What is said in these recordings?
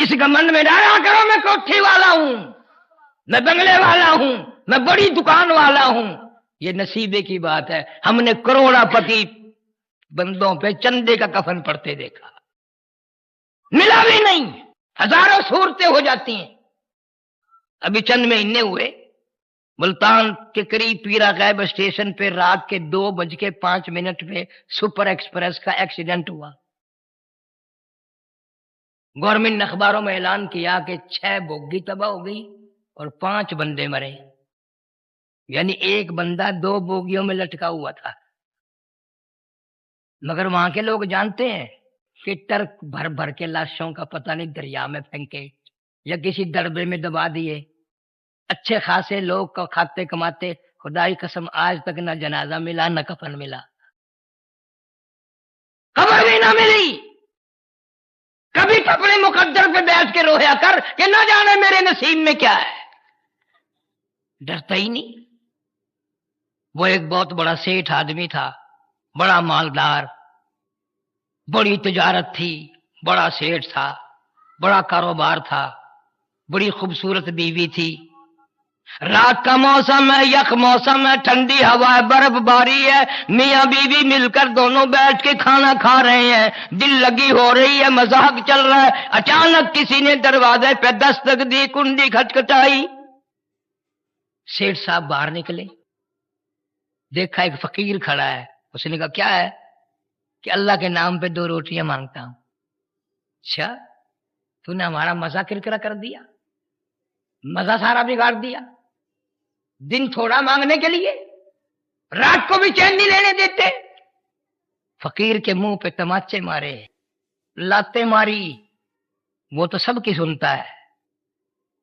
اس گھمنڈ میں نہ آیا کرو میں کوٹھی والا ہوں، میں بنگلے والا ہوں، میں بڑی دکان والا ہوں۔ یہ نصیبے کی بات ہے۔ ہم نے کروڑا پتی بندوں پہ چندے کا کفن پڑتے دیکھا، ملا بھی نہیں، ہزاروں صورتیں ہو جاتی ہیں۔ ابھی چند مہینے ہوئے ملتان کے قریب پیرا غیب اسٹیشن پہ رات کے 2:05 پہ سپر ایکسپریس کا ایکسیڈنٹ ہوا۔ گورنمنٹ نے اخباروں میں اعلان کیا کہ 6 بوگی تباہ ہو گئی اور 5 بندے مرے، یعنی ایک بندہ 2 بوگیوں میں لٹکا ہوا تھا۔ مگر وہاں کے لوگ جانتے ہیں کہ ٹرک بھر بھر کے لاشوں کا پتہ نہیں دریا میں پھینکے یا کسی دربے میں دبا دیے۔ اچھے خاصے لوگ کو کھاتے کماتے، خدا کی قسم آج تک نہ جنازہ ملا نہ کفن ملا، قبر بھی نہ ملی۔ کبھی تو اپنے مقدر پہ بیٹھ کے رویا کر کہ نہ جانے میرے نصیب میں کیا ہے۔ ڈرتا ہی نہیں۔ وہ ایک بہت بڑا سیٹھ آدمی تھا، بڑا مالدار، بڑی تجارت تھی، بڑا سیٹھ تھا، بڑا کاروبار تھا، بڑی خوبصورت بیوی تھی۔ رات کا موسم ہے، یک موسم ہے، ٹھنڈی ہوا ہے، برف باری ہے، میاں بیوی مل کر دونوں بیٹھ کے کھانا کھا رہے ہیں، دل لگی ہو رہی ہے، مذاق چل رہا ہے۔ اچانک کسی نے دروازے پہ دستک دی، کنڈی کھٹکھٹائی۔ سیٹھ صاحب باہر نکلے، دیکھا ایک فقیر کھڑا ہے۔ اس نے کہا کیا ہے؟ کہ اللہ کے نام پہ 2 روٹیاں مانگتا ہوں۔ اچھا، تو نے ہمارا مزہ کرکرا کر دیا، مزہ سارا بگاڑ دیا۔ دن تھوڑا مانگنے کے لیے رات کو بھی چین نہیں لینے دیتے۔ فقیر کے منہ پہ تماچے مارے، لاتے ماری، وہ تو سب کی سنتا ہے۔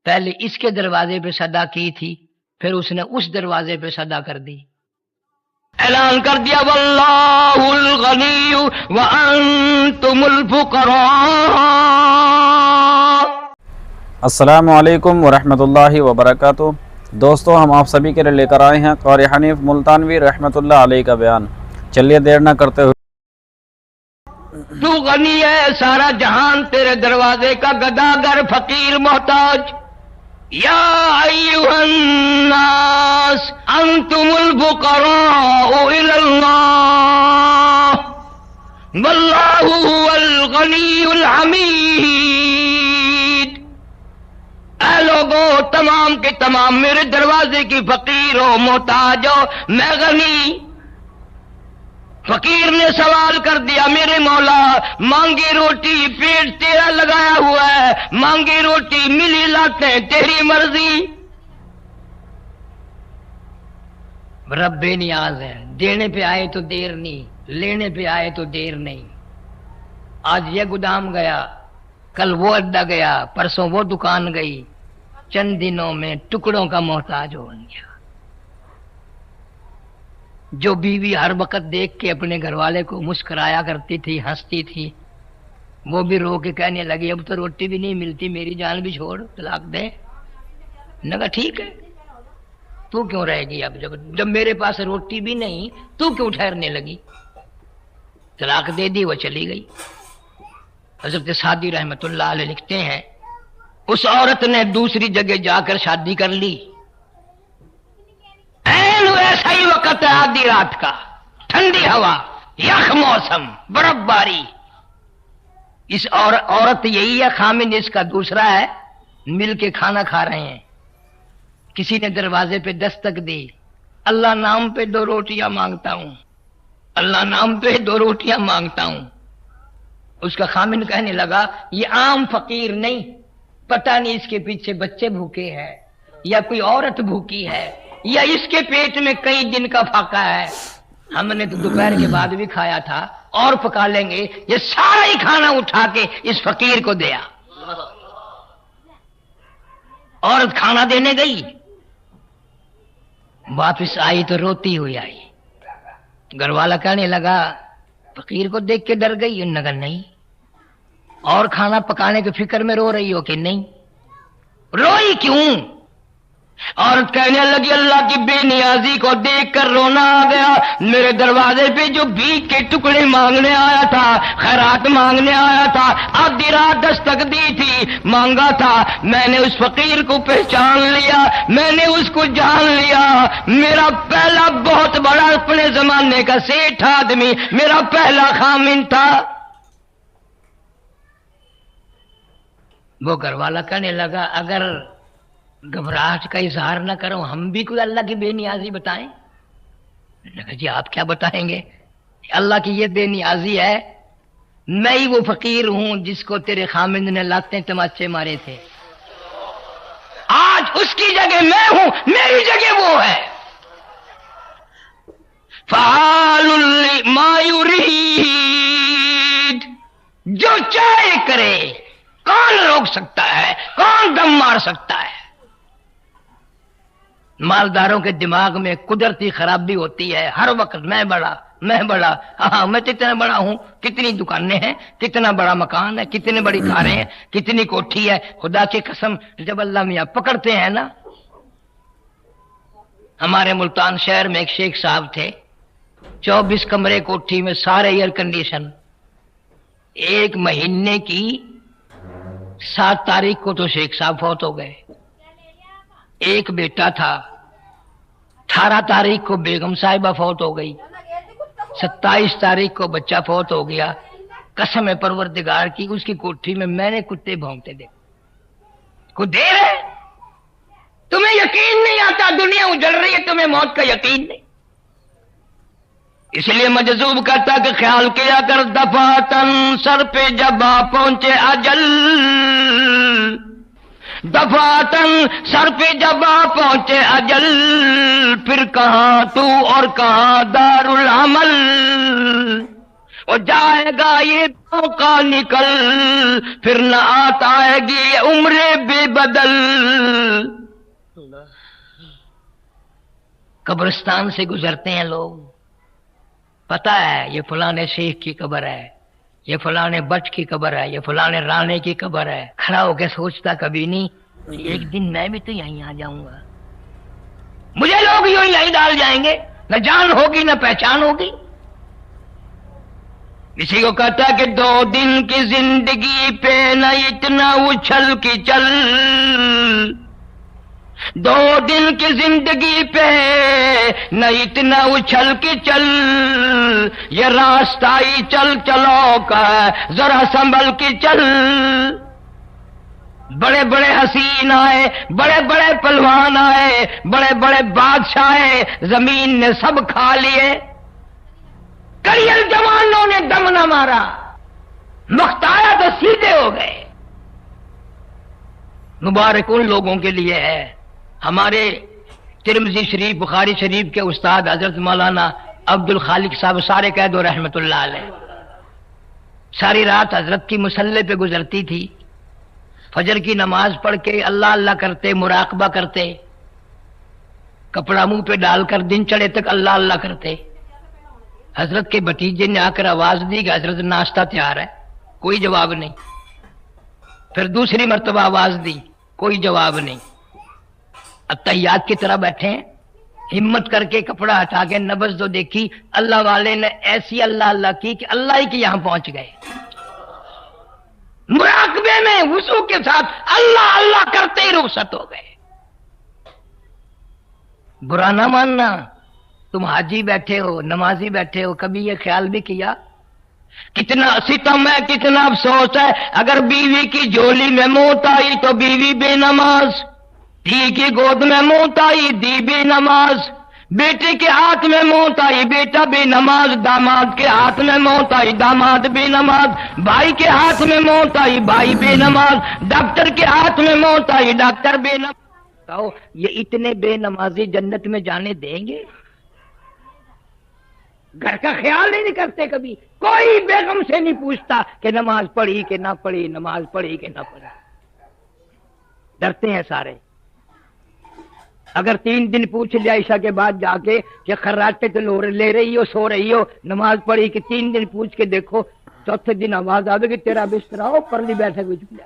پہلے اس کے دروازے پہ صدا کی تھی، پھر اس نے اس دروازے پہ صدا کر دی۔ اعلان کر دیا واللہ الغنی وانتم الفقراء۔ السلام علیکم ورحمۃ اللہ وبرکاتہ۔ دوستو، ہم آپ سبھی کے لیے لے کر آئے ہیں قاری حنیف ملتانوی رحمۃ اللہ علیہ کا بیان۔ چلیے دیر نہ کرتے ہوئے، تو غنی ہے، سارا جہان تیرے دروازے کا گداگر، فقیر محتاج۔ یا ایھا الناس انتم الفقراء الی اللہ واللہ هو الغنی الحمید۔ اے لوگو، تمام کے تمام میرے دروازے کی فقیر ہو، محتاج ہو، میں غنی۔ فقیر نے سوال کر دیا میرے مولا، مانگی روٹی پیٹ تیرا لگایا ہوا ہے، مانگی روٹی ملی لاتے تیری مرضی۔ رب بے نیاز ہے، دینے پہ آئے تو دیر نہیں، لینے پہ آئے تو دیر نہیں۔ آج یہ گودام گیا، کل وہ اڈا گیا، پرسوں وہ دکان گئی، چند دنوں میں ٹکڑوں کا محتاج ہو گیا۔ جو بیوی ہر وقت دیکھ کے اپنے گھر والے کو مسکرایا کرتی تھی، ہنستی تھی، وہ بھی رو کے کہنے لگی اب تو روٹی بھی نہیں ملتی، میری جان بھی چھوڑ، طلاق دے۔ نے کہا ٹھیک ہے، تو کیوں رہے گی؟ اب جب میرے پاس روٹی بھی نہیں تو کیوں ٹھہرنے لگی؟ طلاق دے دی، وہ چلی گئی۔ حضرت سعدی رحمت اللہ علیہ لکھتے ہیں اس عورت نے دوسری جگہ جا کر شادی کر لی۔ ایسا ہی وقت ہے آدھی رات کا، ٹھنڈی ہوا، یخ موسم، برف باری۔ اس عورت یہی ہے، خامن اس کا دوسرا ہے، مل کے کھانا کھا رہے ہیں۔ کسی نے دروازے پہ دستک دی، اللہ نام پہ 2 روٹیاں مانگتا ہوں، اللہ نام پہ 2 روٹیاں مانگتا ہوں۔ اس کا خامن کہنے لگا یہ عام فقیر نہیں، پتہ نہیں اس کے پیچھے بچے بھوکے ہیں یا کوئی عورت بھوکی ہے یا اس کے پیٹ میں کئی دن کا فاقہ ہے، ہم نے تو دوپہر کے بعد بھی کھایا تھا اور پکا لیں گے۔ یہ سارا ہی کھانا اٹھا کے اس فقیر کو دیا۔ عورت کھانا دینے گئی، واپس آئی تو روتی ہوئی آئی۔ گھر والا کہنے لگا فقیر کو دیکھ کے ڈر گئی؟ انہوں نے کہا نہیں۔ اور کھانا پکانے کی فکر میں رو رہی ہو کہ نہیں؟ روئی کیوں؟ عورت کہنے لگی اللہ کی بے نیازی کو دیکھ کر رونا آ گیا. میرے دروازے پہ جو بھیک کے ٹکڑے مانگنے آیا تھا, خیرات مانگنے آیا تھا, آدھی رات دستک دی تھی, مانگا تھا, میں نے اس فقیر کو پہچان لیا, میں نے اس کو جان لیا. میرا پہلا بہت بڑا اپنے زمانے کا سیٹھ آدمی میرا پہلا خامن تھا. وہ گھر والا کہنے لگا اگر گھبراہٹ کا اظہار نہ کرو ہم بھی کوئی اللہ کی بے نیازی بتائیں. لگا جی آپ کیا بتائیں گے؟ اللہ کی یہ بے نیازی ہے, میں ہی وہ فقیر ہوں جس کو تیرے خامند نے لاتے تماچے مارے تھے. آج اس کی جگہ میں ہوں, میری جگہ وہ ہے. فعال لما یرید, جو چاہے کرے, کون روک سکتا ہے, کون دم مار سکتا ہے؟ مالداروں کے دماغ میں قدرتی خرابی ہوتی ہے, ہر وقت میں بڑا, میں بڑا, ہاں میں کتنا بڑا ہوں, کتنی دکانیں ہیں, کتنا بڑا مکان ہے, کتنی بڑی کاریں ہیں, کتنی کوٹھی ہے. خدا کی قسم جب اللہ میاں پکڑتے ہیں نا. ہمارے ملتان شہر میں ایک شیخ صاحب تھے, 24 کمرے کوٹھی میں سارے ایئر کنڈیشن. ایک مہینے کی 7 تاریخ کو تو شیخ صاحب فوت ہو گئے. ایک بیٹا تھا, 18 تاریخ کو بیگم صاحبہ فوت ہو گئی, 27 تاریخ کو بچہ فوت ہو گیا. قسم ہے پروردگار کی, اس کی کوٹھی میں نے کتے بھونکتے دیکھے. کو دیر ہے, تمہیں یقین نہیں آتا, دنیا اجڑ رہی ہے, تمہیں موت کا یقین نہیں. اس لیے مجذوب کرتا کہ خیال کیا کر دفاتن سر پہ جب آ پہنچے اجل, دفاتن سر پہ جب آ پہنچے اجل, پھر کہاں تو اور کہاں دار العمل. اور جائے گا یہ موقع نکل, پھر نہ آتا ہے گی عمر بے بدل. قبرستان سے گزرتے ہیں لوگ, پتہ ہے یہ فلانے شیخ کی قبر ہے, یہ فلانے بٹ کی قبر ہے, یہ فلانے رانے کی قبر ہے. کھڑا ہو کے سوچتا کبھی نہیں ایک دن میں بھی تو یہیں آ جاؤں گا, مجھے لوگ یوں یہیں ڈال جائیں گے, نہ جان ہوگی نہ پہچان ہوگی. کسی کو کہتا کہ 2 دن کی زندگی پہ نہ اتنا اچھل کی چل, 2 دن کی زندگی پہ نہ اتنا اچھل کے چل, یہ راستہ ہی چل چلو کا ذرا سنبھل کے چل. بڑے بڑے حسین آئے, بڑے بڑے پہلوان آئے, بڑے بڑے بادشاہ آئے, زمین نے سب کھا لیے. کریل جوانوں نے دم نہ مارا, مختایا تو سیدھے ہو گئے. مبارک ان لوگوں کے لیے ہے. ہمارے ترمذی شریف بخاری شریف کے استاد حضرت مولانا عبد الخالق صاحب سارے قید و رحمت اللہ علیہ, ساری رات حضرت کی مصلی پہ گزرتی تھی. فجر کی نماز پڑھ کے اللہ اللہ کرتے, مراقبہ کرتے, کپڑا منہ پہ ڈال کر دن چڑھے تک اللہ اللہ کرتے. حضرت کے بھتیجے نے آ کر آواز دی کہ حضرت ناشتہ تیار ہے, کوئی جواب نہیں. پھر دوسری مرتبہ آواز دی, کوئی جواب نہیں. اتحیات کی طرح بیٹھے ہیں, ہمت کر کے کپڑا ہٹا کے نبض تو دیکھی, اللہ والے نے ایسی اللہ اللہ کی کہ اللہ ہی کے یہاں پہنچ گئے. مراقبے میں وضو کے ساتھ اللہ اللہ کرتے ہی رخصت ہو گئے. برا نہ ماننا, تم حاجی بیٹھے ہو, نمازی بیٹھے ہو, کبھی یہ خیال بھی کیا کتنا ستم ہے, کتنا افسوس ہے اگر بیوی کی جھولی میں موت آئی تو بیوی بے نماز, دھی کی گود میں موت آئی دی بے نماز, بیٹے کے ہاتھ میں موت آئی بیٹا بے نماز, داماد کے ہاتھ میں موت آئی داماد بے نماز, بھائی کے ہاتھ میں موت آئی بھائی بے نماز, ڈاکٹر کے ہاتھ میں موت آئی ڈاکٹر بے نماز. یہ اتنے بے نمازی جنت میں جانے دیں گے؟ گھر کا خیال نہیں کرتے کبھی, کوئی بیگم سے نہیں پوچھتا کہ نماز پڑھی کہ نہ پڑھی, نماز پڑھی کہ نہ پڑھی. ڈرتے ہیں سارے. اگر 3 دن پوچھ لیا عشاء کے بعد جا کے کہ خراٹے تو لے رہی ہو, سو رہی ہو, نماز پڑھی کہ 3 دن پوچھ کے دیکھو, چوتھے دن آواز آئے کہ تیرا بستر ہو پرلی بیٹھے کچھ کیا.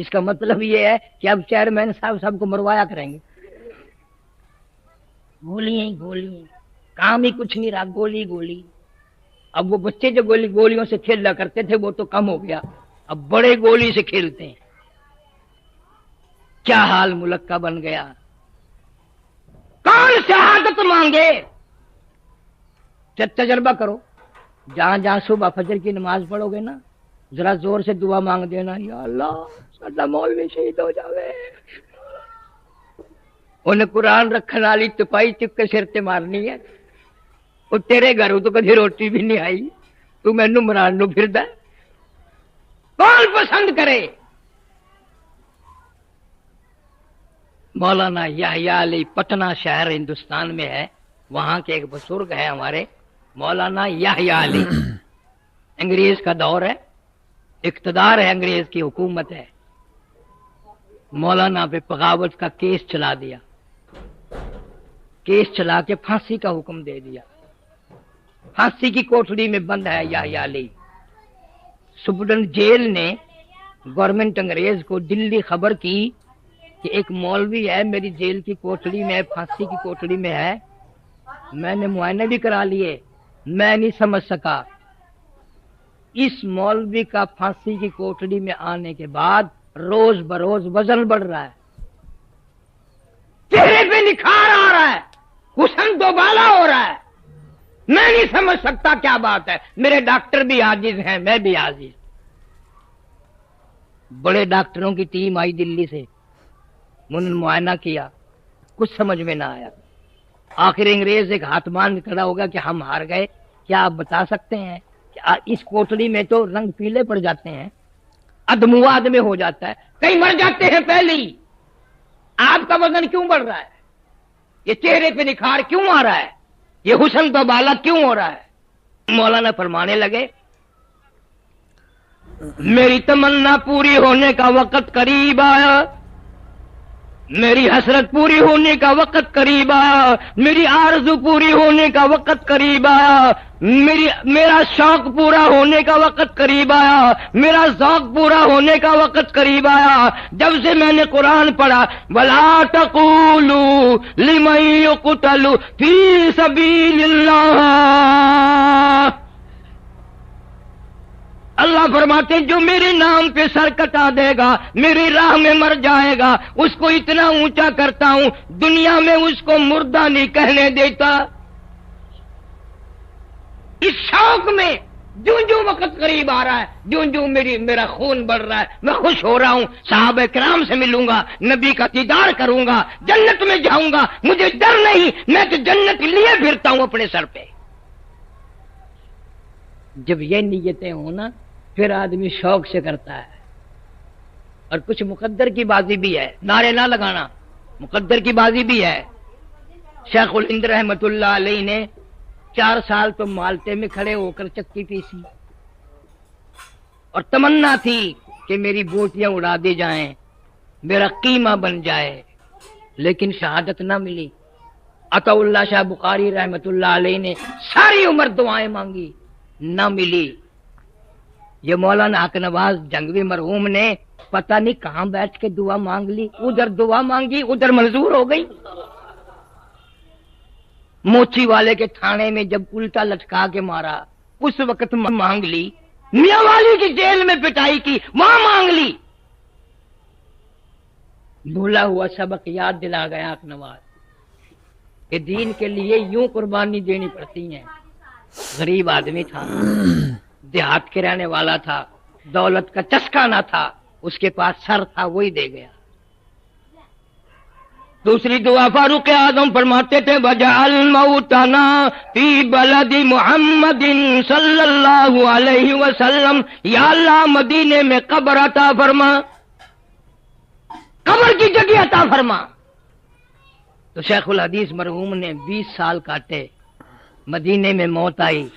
اس کا مطلب یہ ہے کہ اب چیئرمین صاحب سب کو مروایا کریں گے. گولیاں کام ہی کچھ نہیں رہا, گولی. اب وہ بچے جو گولیوں سے کھیلا کرتے تھے وہ تو کم ہو گیا, اب بڑے گولی سے کھیلتے ہیں. کیا حال ملک کا بن گیا. کون شہادت مانگے؟ تجربہ کرو, جہاں صبح فجر کی نماز پڑھو گے نا, ذرا زور سے دعا مانگ دینا, یا اللہ ساڈا مولوی شہید ہو جاوے. انہیں قرآن رکھنے والی تپائی چک کے سر تے مارنی ہے. وہ تیرے گھروں تو کدی روٹی بھی نہیں آئی, تو مینوں مران نو پھردا. کون پسند کرے؟ مولانا یحییٰ علی پٹنہ شہر ہندوستان میں ہے, وہاں کے ایک بزرگ ہے ہمارے مولانا یحییٰ علی. انگریز کا دور ہے, اقتدار ہے, انگریز کی حکومت ہے. مولانا پہ بغاوت کا کیس چلا دیا, کیس چلا کے پھانسی کا حکم دے دیا. پھانسی کی کوٹڑی میں بند ہے یحییٰ علی. سپرڈنٹ جیل نے گورنمنٹ انگریز کو دلی خبر کی کہ ایک مولوی ہے میری جیل کی کوٹڑی میں, پھانسی کی کوٹڑی میں ہے. میں نے معائنے بھی کرا لیے, میں نہیں سمجھ سکا. اس مولوی کا پھانسی کی کوٹڑی میں آنے کے بعد روز بروز وزن بڑھ رہا ہے, چہرے پہ نکھار آ رہا ہے, حسن دوبالا ہو رہا ہے. میں نہیں سمجھ سکتا کیا بات ہے. میرے ڈاکٹر بھی عاجز ہیں, میں بھی عاجز. بڑے ڈاکٹروں کی ٹیم آئی دلی سے, انہوں نے معائنہ کیا, کچھ سمجھ میں نہ آیا. آخر انگریز ایک ہاتھ مان کھڑا ہوگا کہ ہم ہار گئے, کیا آپ بتا سکتے ہیں کہ اس کوٹڑی میں تو رنگ پیلے پڑ جاتے ہیں, ادموا آدمی ہو جاتا ہے, کئی مر جاتے ہیں پہلے ہی. آپ کا وزن کیوں بڑھ رہا ہے؟ یہ چہرے پہ نکھار کیوں آ رہا ہے؟ یہ حسن تو بالا کیوں ہو رہا ہے؟ مولانا فرمانے لگے, میری تمنا پوری ہونے کا وقت قریب آیا, میری حسرت پوری ہونے کا وقت قریب آیا, میری آرزو پوری ہونے کا وقت قریب آیا, میرا شوق پورا ہونے کا وقت قریب آیا, میرا ذوق پورا ہونے کا وقت قریب آیا. جب سے میں نے قرآن پڑھا, وَلَا تَقُولُوا لِمَن يُقْتَلُ فِي سَبِيلِ اللَّهِ, اللہ فرماتے ہیں جو میرے نام پہ سر کٹا دے گا, میری راہ میں مر جائے گا, اس کو اتنا اونچا کرتا ہوں دنیا میں اس کو مردہ نہیں کہنے دیتا. اس شوق میں جو وقت قریب آ رہا ہے, جو میرا خون بڑھ رہا ہے, میں خوش ہو رہا ہوں. صحابہ کرام سے ملوں گا, نبی کا دیدار کروں گا, جنت میں جاؤں گا, مجھے ڈر نہیں, میں تو جنت لیے پھرتا ہوں اپنے سر پہ. جب یہ نیتیں ہوں نا, پھر آدمی شوق سے کرتا ہے. اور کچھ مقدر کی بازی بھی ہے, نعرے نہ لگانا, مقدر کی بازی بھی ہے. شیخ الہند رحمت اللہ علیہ نے 4 سال تو مالٹے میں کھڑے ہو کر چکی پیسی, اور تمنا تھی کہ میری بوٹیاں اڑا دی جائیں, میرا قیمہ بن جائے, لیکن شہادت نہ ملی. عطا اللہ شاہ بخاری رحمت اللہ علیہ نے ساری عمر دعائیں مانگی, نہ ملی. یہ مولانا حق نواز جنگوی مرحوم نے پتہ نہیں کہاں بیٹھ کے دعا مانگ لی, ادھر دعا مانگی ادھر منظور ہو گئی. موچی والے کے تھانے میں جب الٹا لٹکا کے مارا اس وقت مانگ لی, میاں والی کی جیل میں پٹائی کی وہاں مانگ لی. بھولا ہوا سبق یاد دلا گیا حق نواز کہ دین کے لیے یوں قربانی دینی پڑتی ہیں. غریب آدمی تھا, دیہات کے رہنے والا تھا, دولت کا چسکا نہ تھا, اس کے پاس سر تھا وہی دے گیا. دوسری دعا فاروق اعظم فرماتے تھے, وَجَعَلْ مَوْتَنَا فِي بَلَدِ مُحَمَّدٍ صلی اللہ علیہ وسلم, یا اللہ مدینے میں قبر عطا فرما, قبر کی جگہ عطا فرما. تو شیخ الحدیث مرحوم نے 20 سال کاٹے, مدینے میں موت آئی,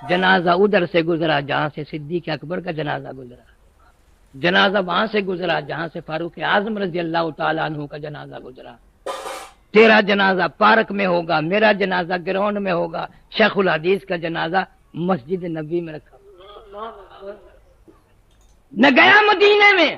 جنازہ ادھر سے گزرا جہاں سے صدیق اکبر کا جنازہ گزرا, جنازہ وہاں سے گزرا جہاں سے فاروق اعظم رضی اللہ تعالیٰ عنہ کا جنازہ گزرا. تیرا جنازہ پارک میں ہوگا, میرا جنازہ گراؤنڈ میں ہوگا, شیخ الحدیث کا جنازہ مسجد نبی میں رکھا. نہ گیا مدینے میں,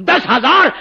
10,000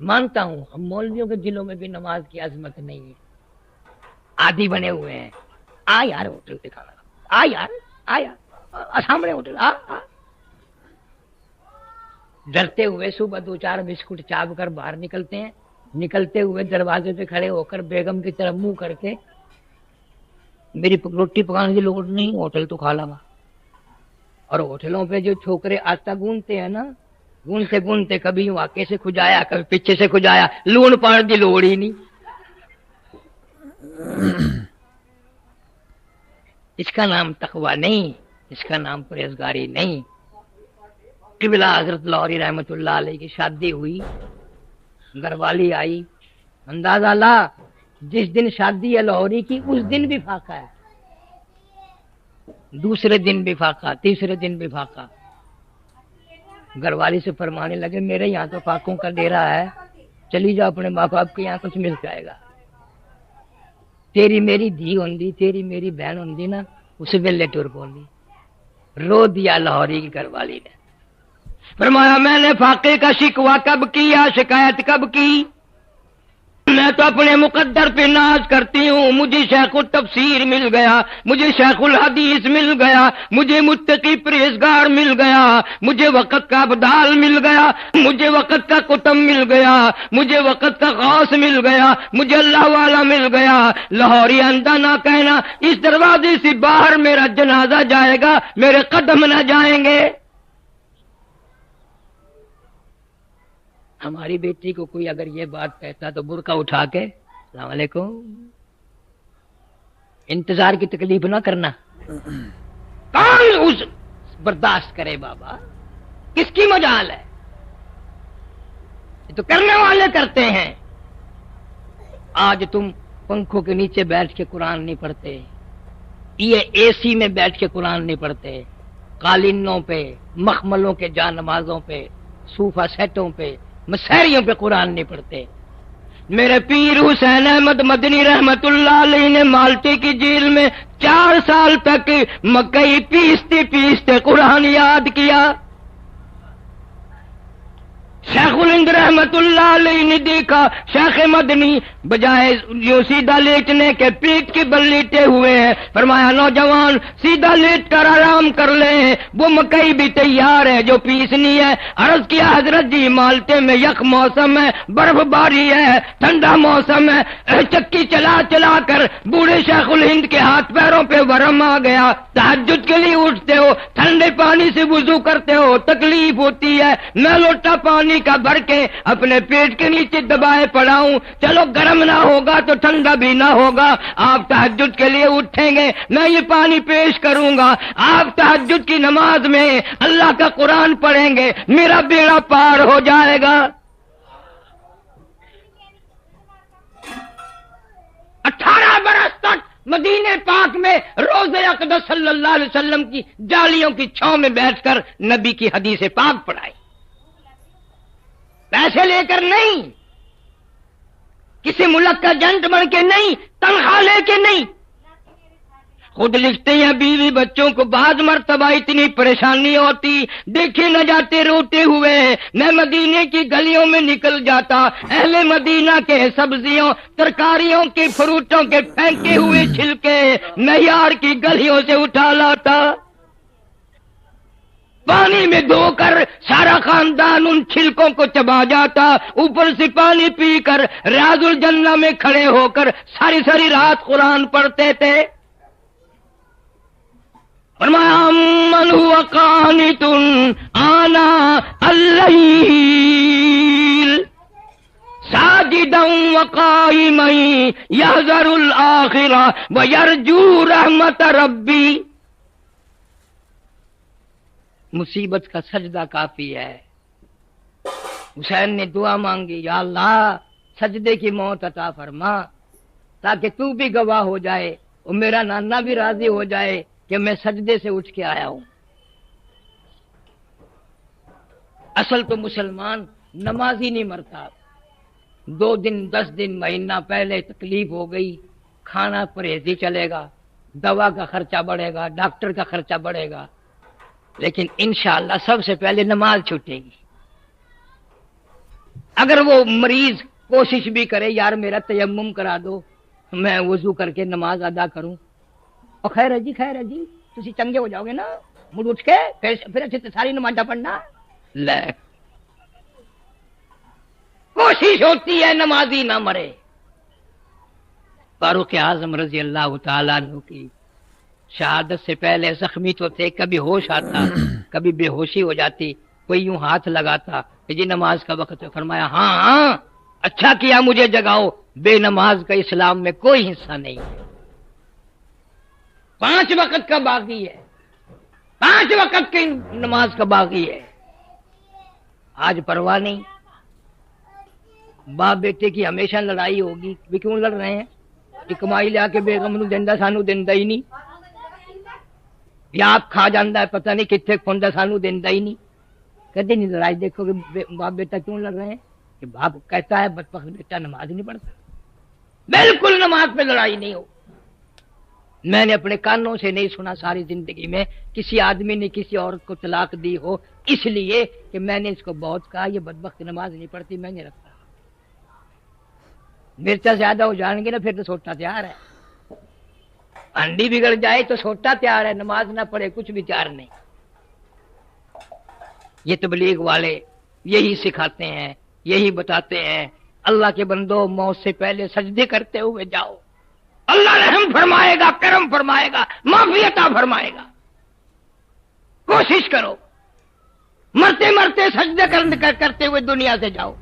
مانتا ہوں ہم مولویوں کے دلوں میں بھی نماز کی عظمت نہیں ہے، عادی بنے ہوئے ہیں. آ یار ہوٹل پہ کھانا کھا، آ یار، آ یار سامنے ہوٹل، آ ڈرتے ہوئے صبح 2-4 بسکٹ چاپ کر باہر نکلتے ہیں. نکلتے ہوئے دروازے پہ کھڑے ہو کر بیگم کی طرف منہ کر کے میری روٹی پکانے کی لوڑ نہیں، ہوٹل تو کھا لگا. اور ہوٹلوں پہ جو چھوکرے آٹا گونتے ہیں نا، گونتے گونتے کبھی آگے سے کھجایا کبھی پیچھے سے کھجایا، لون پان کی لوڑ ہی نہیں. اس کا نام تقوی نہیں، اس کا نام پرہیزگاری نہیں. قبلہ حضرت لاہوری رحمت اللہ علیہ کی شادی ہوئی، گھر والی آئی، اندازہ لا جس دن شادی ہے لاہوری کی اس دن بھی فاقہ ہے، دوسرے دن بھی فاقہ، تیسرے دن بھی فاقہ. گھر والی سے فرمانے لگے میرے یہاں تو فاقوں کا ڈیرا ہے، چلی جاؤ اپنے ماں باپ کے یہاں کچھ مل جائے گا. تیری میری دھی ہوندی، تیری میری بہن ہوندی نا، اسے ویلے ٹور بولی. رو دیا لاہوری کی گھر والی نے. فرمایا میں نے فاقے کا شکوہ کب کیا، شکایت کب کی؟ میں تو اپنے مقدر پہ ناز کرتی ہوں. مجھے شیخ التفسیر مل گیا، مجھے شیخ الحدیث مل گیا، مجھے متقی پرہیزگار مل گیا، مجھے وقت کا ابدال مل گیا، مجھے وقت کا کتب مل گیا، مجھے وقت کا غوث مل گیا، مجھے اللہ والا مل گیا. لاہوری اندھا نہ کہنا اس دروازے سے باہر میرا جنازہ جائے گا، میرے قدم نہ جائیں گے. ہماری بیٹی کو کوئی اگر یہ بات کہتا تو برقع اٹھا کے السلام علیکم. انتظار کی تکلیف نہ کرنا. کون اس برداشت کرے بابا؟ کس کی مجال ہے؟ یہ تو کرنے والے کرتے ہیں. آج تم پنکھوں کے نیچے بیٹھ کے قرآن نہیں پڑھتے، یہ اے سی میں بیٹھ کے قرآن نہیں پڑھتے، قالینوں پہ، مخملوں کے جا نمازوں پہ، صوفہ سیٹوں پہ، مسحریوں پہ قرآن نہیں پڑھتے. میرے پیر حسین احمد مدنی رحمت اللہ علیہ نے مالٹے کی جیل میں 4 سال تک مکئی پیستے پیستے قرآن یاد کیا. شیخ الہند رحمت اللہ علیہ نے دیکھا شیخ مدنی بجائے یوں سیدھا لیٹنے کے پیٹ کے بل لیٹے ہوئے ہیں. فرمایا نوجوان سیدھا لیٹ کر آرام کر لیں، وہ مکئی بھی تیار ہے جو پیسنی ہے. عرض کیا حضرت جی مالٹے میں یک موسم ہے، برف باری ہے، ٹھنڈا موسم ہے. چکی چلا چلا کر بوڑھے شیخ الہند کے ہاتھ پیروں پہ ورم آ گیا. تہجد کے لیے اٹھتے ہو، ٹھنڈے پانی سے وضو کرتے ہو، تکلیف ہوتی ہے، میں لوٹا پانی کا بھر کے اپنے پیٹ کے نیچے دبائے پڑا ہوں. چلو گرم نہ ہوگا تو ٹھنڈا بھی نہ ہوگا. آپ تہجد کے لیے اٹھیں گے، میں یہ پانی پیش کروں گا. آپ تہجد کی نماز میں اللہ کا قرآن پڑھیں گے، میرا بیڑا پار ہو جائے گا. 18 برس تک مدینے پاک میں روز اقدس صلی اللہ علیہ وسلم کی جالیوں کی چھاؤں میں بیٹھ کر نبی کی حدیث پاک پڑھائی. پیسے لے کر نہیں، کسی ملک کا جنٹ بن کے نہیں، تنخواہ لے کے نہیں. خود لکھتے ہیں بیوی بچوں کو بعض مرتبہ اتنی پریشانی ہوتی، دیکھے نہ جاتے روتے ہوئے. میں مدینے کی گلیوں میں نکل جاتا، اہل مدینہ کے سبزیوں ترکاریوں کے فروٹوں کے پھینکے ہوئے چھلکے معیار کی گلیوں سے اٹھا لاتا، پانی میں دھو کر سارا خاندان ان چھلکوں کو چبا جاتا. اوپر سے پانی پی کر ریاض الجنہ میں کھڑے ہو کر ساری ساری رات قرآن پڑھتے تھے. فرمایا من هو قانت آناء الليل ساجدا وقائما يحذر الآخرة ويرجو رحمت ربی. مصیبت کا سجدہ کافی ہے. حسین نے دعا مانگی، یا اللہ سجدے کی موت عطا فرما تاکہ تو بھی گواہ ہو جائے اور میرا نانا بھی راضی ہو جائے کہ میں سجدے سے اٹھ کے آیا ہوں. اصل تو مسلمان نمازی نہیں مرتا. 2 دن 10 دن مہینہ پہلے تکلیف ہو گئی، کھانا پرہیزی چلے گا، دوا کا خرچہ بڑھے گا، ڈاکٹر کا خرچہ بڑھے گا، لیکن انشاءاللہ سب سے پہلے نماز چھوٹے گی. اگر وہ مریض کوشش بھی کرے یار میرا تیمم کرا دو میں وضو کر کے نماز ادا کروں، اور خیر ہے جی تسی چنگے ہو جاؤ گے نا، مڑ اٹھ کے پھر اچھے سے ساری نماز پڑھنا، لے کوشش ہوتی ہے نمازی نہ مرے۔ فاروق اعظم رضی اللہ تعالیٰ عنہ کی شہادت سے پہلے زخمی تو تھے، کبھی ہوش آتا کبھی بے ہوشی ہو جاتی، کوئی یوں ہاتھ لگاتا کہ جی نماز کا وقت ہے، فرمایا ہاں اچھا کیا مجھے جگاؤ، بے نماز کا اسلام میں کوئی حصہ نہیں ہے، 5 وقت کا باقی ہے، 5 وقت کی نماز کا باقی ہے۔ آج پرواہ نہیں، باپ بیٹے کی ہمیشہ لڑائی ہوگی، بھی کیوں لڑ رہے ہیں کہ کمائی لیا کے بیگم نو دیندا سانو دیندا ہی نہیں، یا آپ کھا جاندہ ہے پتہ نہیں کتنے کھوندا سانو دیندا ہی نہیں، کدی نہیں لڑائی دیکھو کہ باپ بیٹا کیوں لڑ رہے ہیں کہ باپ کہتا ہے بدبخت بیٹا نماز نہیں پڑھتا، بالکل نماز پہ لڑائی نہیں ہو۔ میں نے اپنے کانوں سے نہیں سنا ساری زندگی میں کسی آدمی نے کسی عورت کو طلاق دی ہو اس لیے کہ میں نے اس کو بہت کہا یہ بدبخت نماز نہیں پڑھتی میں نہیں رکھتا، مرچا زیادہ ہو جائیں گے نا پھر تو سوٹا تیار ہے، انڈی بگڑ جائے تو سوٹا تیار ہے، نماز نہ پڑھے کچھ بھی تیار نہیں۔ یہ تبلیغ والے یہی سکھاتے ہیں، یہی بتاتے ہیں، اللہ کے بندو موت سے پہلے سجدے کرتے ہوئے جاؤ، اللہ رحم فرمائے گا، کرم فرمائے گا، معافی عطا فرمائے گا، کوشش کرو، مرتے مرتے سجدے کرتے ہوئے دنیا سے جاؤ،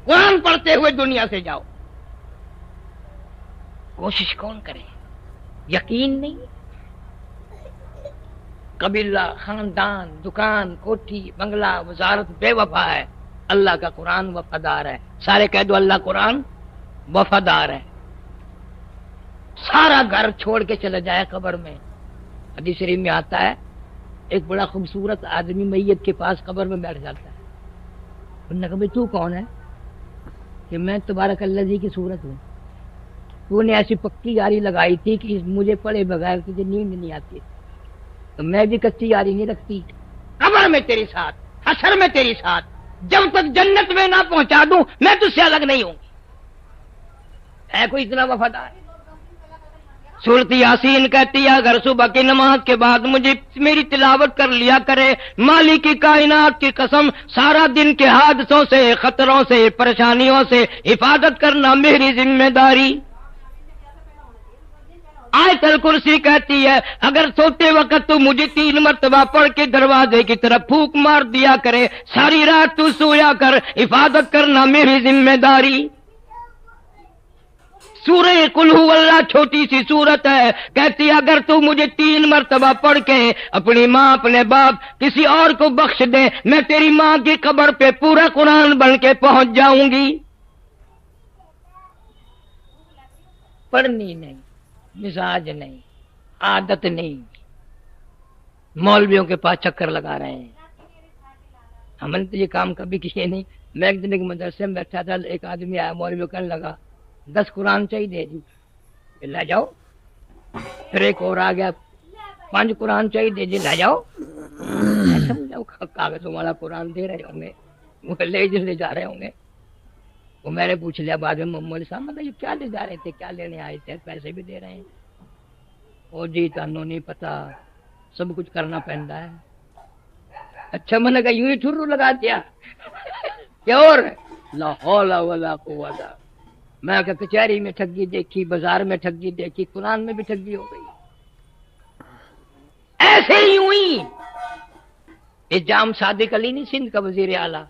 قرآن پڑھتے ہوئے دنیا سے جاؤ۔ کوشش کون کرے؟ یقین نہیں، قبیلہ، خاندان، دکان، کوٹھی، بنگلہ، وزارت بے وفا ہے، اللہ کا قرآن وفادار ہے، سارے کہہ دو اللہ قرآن وفادار ہے۔ سارا گھر چھوڑ کے چلا جائے قبر میں، حدیث شریف میں آتا ہے ایک بڑا خوبصورت آدمی میت کے پاس قبر میں بیٹھ جاتا ہے، انہوں نے کہا تو کون ہے؟ کہ میں تبارک الذی کی صورت ہوں، تو نے ایسی پکی یاری لگائی تھی کہ مجھے پڑھے بغیر تجھے نیند نہیں آتی، تو میں بھی کچی یاری نہیں رکھتی، قبر میں تیرے ساتھ، حشر میں تیرے ساتھ، جب تک جنت میں نہ پہنچا دوں میں تجھ سے الگ نہیں ہوں گی۔ ہے کوئی اتنا وفادار؟ سورۃ یاسین کہتی ہے اگر صبح کی نماز کے بعد مجھے میری تلاوت کر لیا کرے، مالک کی کائنات کی قسم سارا دن کے حادثوں سے، خطروں سے، پریشانیوں سے حفاظت کرنا میری ذمہ داری۔ آیت الکرسی کہتی ہے اگر سوتے وقت تو مجھے 3 مرتبہ پڑھ کے دروازے کی طرف پھونک مار دیا کرے، ساری رات تو سویا کر، حفاظت کرنا میری ذمہ داری۔ سورہ قل ہو اللہ چھوٹی سی سورت ہے، کہتی ہے اگر تو مجھے 3 مرتبہ پڑھ کے اپنی ماں اپنے باپ کسی اور کو بخش دے، میں تیری ماں کی قبر پہ پورا قرآن بن کے پہنچ جاؤں گی۔ پڑھنی نہیں، مزاج نہیں، عادت نہیں، مولویوں کے پاس چکر لگا رہے ہیں، ہم نے تو یہ کام کبھی کیے نہیں۔ میں ایک دن ایک مدرسے میں بیٹھا تھا، ایک آدمی آیا مولوی کہنے لگا 10 قرآن چاہیے جی، لے جاؤ۔ پھر ایک اور آ گیا 5 قرآن چاہیے جی، لے جاؤ۔ سمجھاؤ کاغذوں والا قرآن دے رہے ہوں گے، وہ لے جا رہے ہوں گے۔ وہ میں نے پوچھ لیا بعد میں مولوی صاحب مطلب یہ کیا لے جا رہے تھے، کیا لینے آئے تھے، پیسے بھی دے رہے ہیں؟ او جی تانوں نہیں پتا، سب کچھ کرنا پڑتا ہے۔ اچھا میں نے کہا یوں ہی ٹھرو لگا دیا کیا؟ اور لا حول ولا قوت۔ میں کہ کچہری میں ٹھگی دیکھی، بازار میں ٹھگی دیکھی، قرآن میں بھی ٹھگی ہو گئی۔ ایسے ہی ہوئی یہ جام صادق علی نہیں سندھ کا وزیر اعلیٰ،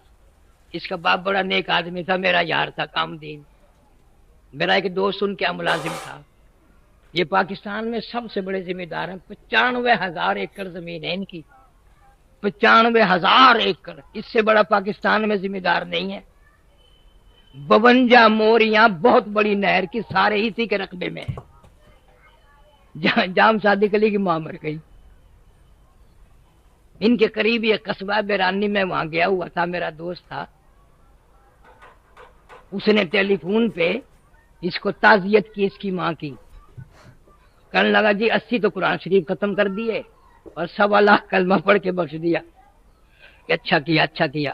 اس کا باپ بڑا نیک آدمی تھا، میرا یار تھا کامدین، میرا ایک دوست ان کا ملازم تھا۔ یہ پاکستان میں سب سے بڑے ذمہ دار ہیں، 95,000 ایکڑ زمین ہے ان کی، 95,000 ایکڑ، اس سے بڑا پاکستان میں ذمہ دار نہیں ہے۔ 52 موریاں بہت بڑی نہر کی سارے اسی کے رقبے میں ہے۔ جام صادق علی کی ماں مر گئی، ان کے قریب یہ قصبہ بیرانی میں وہاں گیا ہوا تھا، میرا دوست تھا، اس نے ٹیلی فون پہ اس کو تعزیت کی، اس کی ماں کی، کہنے لگا جی 80 تو قرآن شریف ختم کر دیے اور 1.25 لاکھ کلمہ پڑھ کے بخش دیا کہ اچھا کیا اچھا کیا۔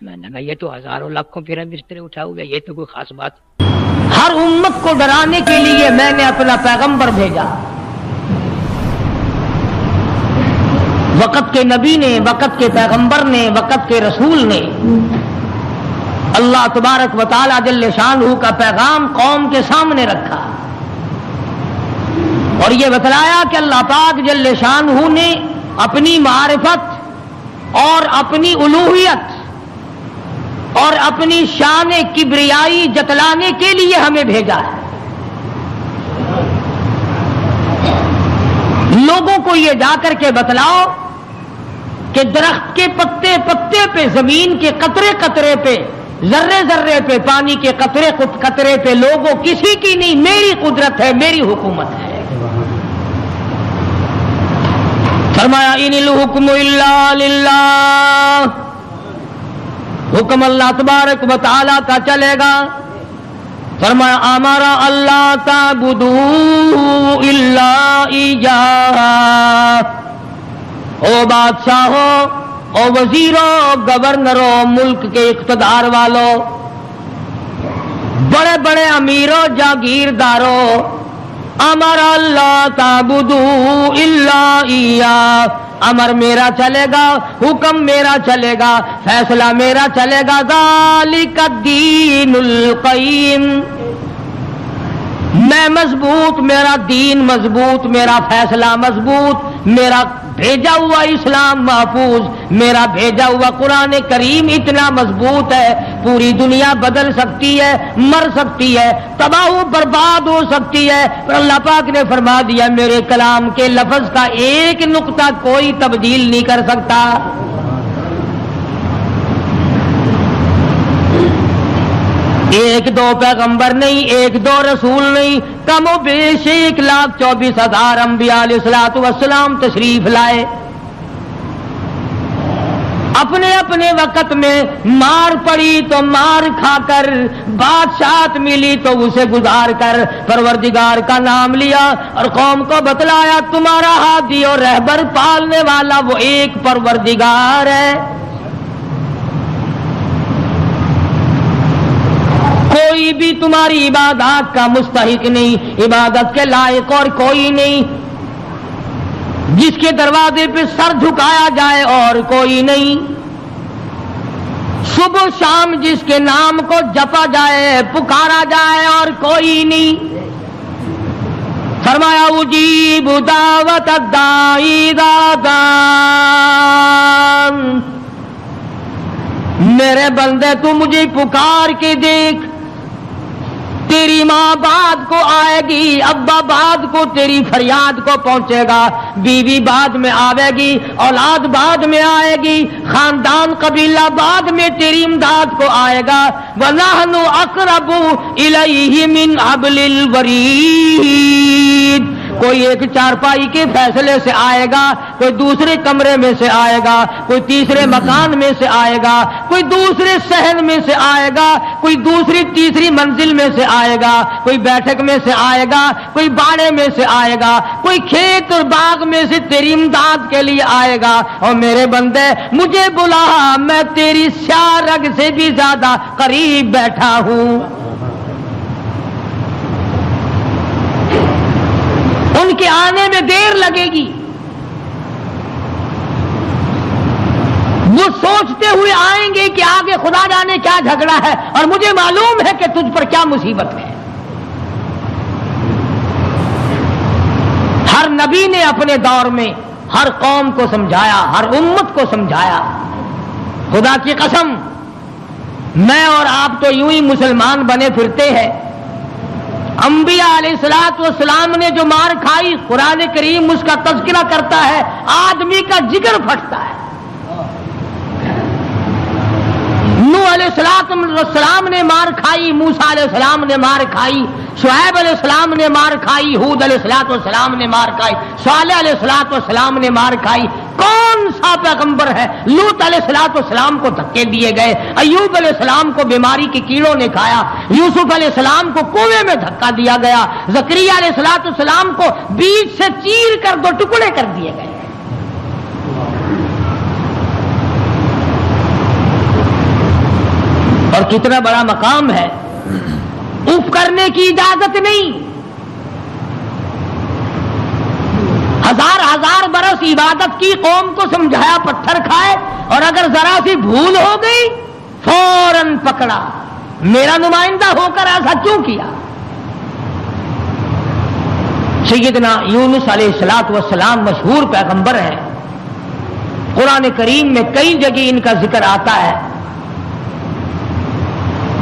میں نے کہا یہ تو ہزاروں لاکھوں پھر بسترے اٹھا ہوا، یہ تو کوئی خاص بات۔ ہر امت کو ڈرانے کے لیے میں نے اپنا پیغمبر بھیجا، وقت کے نبی نے، وقت کے پیغمبر نے، وقت کے رسول نے اللہ تبارک و تعالی جل شانہ کا پیغام قوم کے سامنے رکھا اور یہ بتلایا کہ اللہ پاک جل شانہ نے اپنی معرفت اور اپنی الوہیت اور اپنی شان کبریائی جتلانے کے لیے ہمیں بھیجا ہے۔ لوگوں کو یہ جا کر کے بتلاؤ کہ درخت کے پتے پتے پہ، زمین کے قطرے قطرے پہ، ذرے ذرے پہ، پانی کے قطرے قطرے پہ لوگوں کسی کی نہیں، میری قدرت ہے، میری حکومت ہے۔ فرمایا ان الحکم الا للہ، حکم اللہ تبارک و تعالی کا چلے گا۔ فرمایا امر اللہ تعبدوا الا ایاہ، او بادشاہوں، او وزیروں، گورنروں، ملک کے اقتدار والوں، بڑے بڑے امیروں، جاگیرداروں، امر اللہ تعبدوا الا ایاہ، امر میرا چلے گا، حکم میرا چلے گا، فیصلہ میرا چلے گا۔ ذالک الدین القیم، میں مضبوط، میرا دین مضبوط، میرا فیصلہ مضبوط، میرا بھیجا ہوا اسلام محفوظ، میرا بھیجا ہوا قرآن کریم اتنا مضبوط ہے، پوری دنیا بدل سکتی ہے، مر سکتی ہے، تباہ و برباد ہو سکتی ہے، پر اللہ پاک نے فرما دیا میرے کلام کے لفظ کا ایک نقطہ کوئی تبدیل نہیں کر سکتا۔ ایک دو پیغمبر نہیں، ایک دو رسول نہیں، کم و بیش 1,24,000 انبیاء علیہ الصلوۃ والسلام تشریف لائے۔ اپنے اپنے وقت میں مار پڑی تو مار کھا کر، بادشاہت ملی تو اسے گزار کر پروردگار کا نام لیا اور قوم کو بتلایا تمہارا ہادی اور رہبر پالنے والا وہ ایک پروردگار ہے، کوئی بھی تمہاری عبادات کا مستحق نہیں، عبادت کے لائق اور کوئی نہیں، جس کے دروازے پہ سر جھکایا جائے اور کوئی نہیں، صبح شام جس کے نام کو جپا جائے، پکارا جائے اور کوئی نہیں۔ فرمایا اجیب دعوت الداعی اذا دعان، میرے بندے تو مجھے پکار کے دیکھ، تیری ماں بعد کو آئے گی، ابا بعد کو تیری فریاد کو پہنچے گا، بیوی بعد میں آئے گی، اولاد بعد میں آئے گی، خاندان قبیلہ بعد میں تیری امداد کو آئے گا۔ وَنَحْنُ أَقْرَبُ إِلَيْهِ مِنْ حَبْلِ الْوَرِيدِ، کوئی ایک چارپائی کے فیصلے سے آئے گا، کوئی دوسرے کمرے میں سے آئے گا، کوئی تیسرے مکان میں سے آئے گا، کوئی دوسرے صحن میں سے آئے گا، کوئی دوسری تیسری منزل میں سے آئے گا، کوئی بیٹھک میں سے آئے گا، کوئی باڑے میں سے آئے گا، کوئی کھیت اور باغ میں سے تیری امداد کے لیے آئے گا۔ اور میرے بندے مجھے بلا، میں تیری سیاہ رگ سے بھی زیادہ قریب بیٹھا ہوں۔ ان کے آنے میں دیر لگے گی، وہ سوچتے ہوئے آئیں گے کہ آگے خدا جانے کیا جھگڑا ہے، اور مجھے معلوم ہے کہ تجھ پر کیا مصیبت ہے۔ ہر نبی نے اپنے دور میں ہر قوم کو سمجھایا، ہر امت کو سمجھایا۔ خدا کی قسم، میں اور آپ تو یوں ہی مسلمان بنے پھرتے ہیں، انبیاء علیہ الصلوۃ والسلام نے جو مار کھائی، قرآن کریم اس کا تذکرہ کرتا ہے، آدمی کا جگر پھٹتا ہے۔ نوح علیہ السلام نے مار کھائی، موسیٰ علیہ السلام نے مار کھائی، شعیب علیہ السلام نے مار کھائی، ہود علیہ السلام نے مار کھائی، صالح علیہ السلام نے مار کھائی۔ کون سا پیغمبر ہے؟ لوط علیہ السلام کو دھکے دیے گئے، ایوب علیہ السلام کو بیماری کے کیڑوں نے کھایا، یوسف علیہ السلام کو کنویں میں دھکا دیا گیا، زکریا علیہ السلام کو بیچ سے چیر کر 2 ٹکڑے کر دیے گئے۔ اور کتنا بڑا مقام ہے. اف کرنے کی اجازت نہیں. ہزار ہزار برس عبادت کی قوم کو سمجھایا پتھر کھائے, اور اگر ذرا سی بھول ہو گئی فوراً پکڑا. میرا نمائندہ ہو کر ایسا کیوں کیا؟ سیدنا یونس علیہ الصلوۃ والسلام مشہور پیغمبر ہیں. قرآن کریم میں کئی جگہ ان کا ذکر آتا ہے.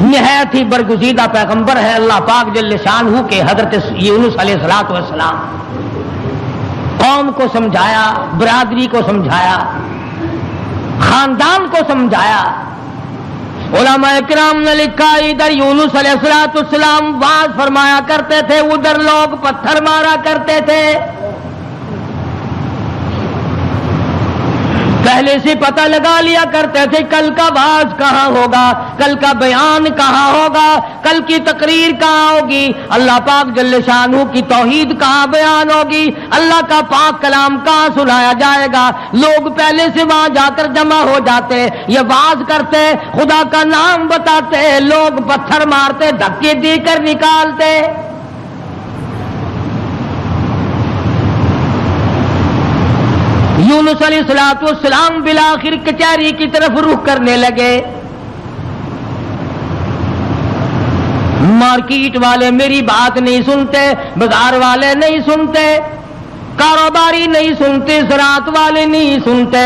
نہایت ہی برگزیدہ پیغمبر ہے اللہ پاک جل شانہ کے حضرت یونس علیہ الصلوۃ والسلام. قوم کو سمجھایا, برادری کو سمجھایا, خاندان کو سمجھایا. علماء کرام نے لکھا ادھر یونس علیہ السلام واز فرمایا کرتے تھے, ادھر لوگ پتھر مارا کرتے تھے. پہلے سے پتہ لگا لیا کرتے تھے کل کا واز کہاں ہوگا, کل کا بیان کہاں ہوگا, کل کی تقریر کہاں ہوگی, اللہ پاک جل شانہ کی توحید کہاں بیان ہوگی, اللہ کا پاک کلام کہاں سنایا جائے گا. لوگ پہلے سے وہاں جا کر جمع ہو جاتے, یہ واز کرتے, خدا کا نام بتاتے, لوگ پتھر مارتے, دھکے دے کر نکالتے. یونس علیہ السلام بالآخر کچہری کی طرف رخ کرنے لگے. مارکیٹ والے میری بات نہیں سنتے, بازار والے نہیں سنتے, کاروباری نہیں سنتے, زراعت والے نہیں سنتے,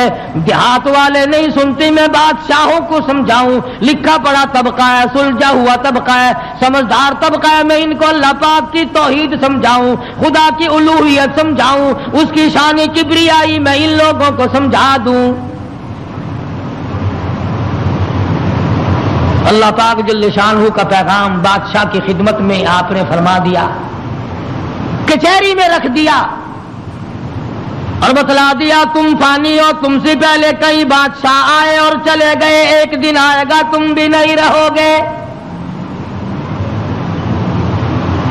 دیہات والے نہیں سنتے. میں بادشاہوں کو سمجھاؤں, لکھا پڑھا طبقہ ہے, سلجھا ہوا طبقہ ہے, سمجھدار طبقہ ہے, میں ان کو اللہ پاک کی توحید سمجھاؤں, خدا کی الوہیت سمجھاؤں, اس کی شان کبریائی میں ان لوگوں کو سمجھا دوں. اللہ پاک جل شانہ کا پیغام بادشاہ کی خدمت میں آپ نے فرما دیا, کچہری میں رکھ دیا اور بتلا دیا تم فانی ہو, تم سے پہلے کئی بادشاہ آئے اور چلے گئے, ایک دن آئے گا تم بھی نہیں رہو گے.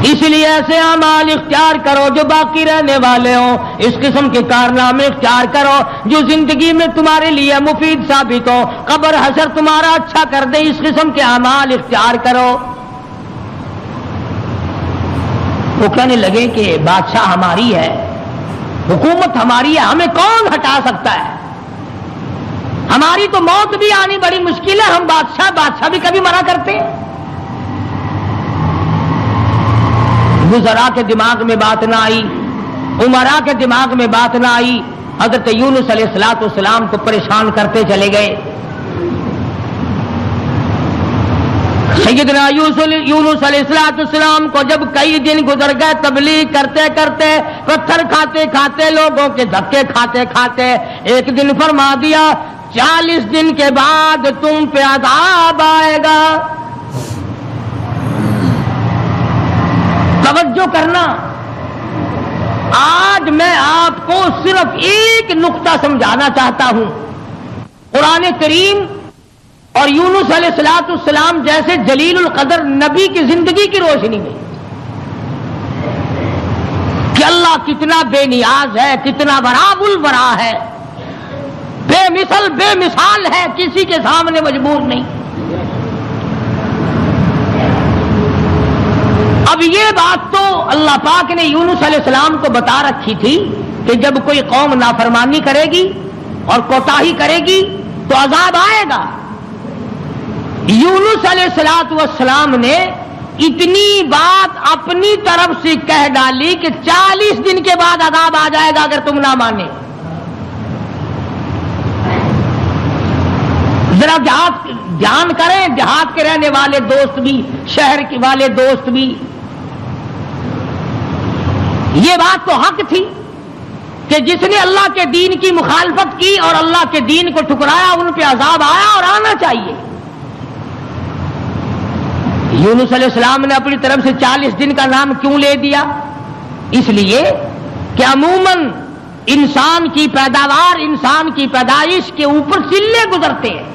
اس لیے ایسے اعمال اختیار کرو جو باقی رہنے والے ہوں, اس قسم کے کارنامے اختیار کرو جو زندگی میں تمہارے لیے مفید ثابت ہو, قبر حشر تمہارا اچھا کر دے. اس قسم کے اعمال اختیار کرو. وہ کہنے لگے کہ بادشاہ ہماری ہے, حکومت ہماری ہے, ہمیں کون ہٹا سکتا ہے, ہماری تو موت بھی آنی بڑی مشکل ہے, ہم بادشاہ بھی کبھی منع کرتے ہیں. وزراء کے دماغ میں بات نہ آئی, امراء کے دماغ میں بات نہ آئی, حضرت یونس علیہ السلام کو پریشان کرتے چلے گئے. سیدنا یونس علیہ السلام کو جب کئی دن گزر گئے تبلیغ کرتے کرتے, پتھر کھاتے کھاتے, لوگوں کے دھکے کھاتے کھاتے, ایک دن فرما دیا 40 دن کے بعد تم پہ عذاب آئے گا. توجہ کرنا, آج میں آپ کو صرف ایک نقطہ سمجھانا چاہتا ہوں. قرآن کریم اور یونس علیہ السلام جیسے جلیل القدر نبی کی زندگی کی روشنی میں کہ اللہ کتنا بے نیاز ہے, کتنا براب الورا ہے, بے مثال ہے, کسی کے سامنے مجبور نہیں. اب یہ بات تو اللہ پاک نے یونس علیہ السلام کو بتا رکھی تھی کہ جب کوئی قوم نافرمانی کرے گی اور کوتاہی کرے گی تو عذاب آئے گا. یونس علیہ السلام نے اتنی بات اپنی طرف سے کہہ ڈالی کہ 40 دن کے بعد عذاب آ جائے گا اگر تم نہ مانے. ذرا دھیان کریں, دیہات کے رہنے والے دوست بھی, شہر کے والے دوست بھی, یہ بات تو حق تھی کہ جس نے اللہ کے دین کی مخالفت کی اور اللہ کے دین کو ٹھکرایا ان پہ عذاب آیا اور آنا چاہیے. یونس علیہ السلام نے اپنی طرف سے 40 دن کا نام کیوں لے دیا؟ اس لیے کہ عموماً انسان کی پیداوار, انسان کی پیدائش کے اوپر چلے گزرتے ہیں.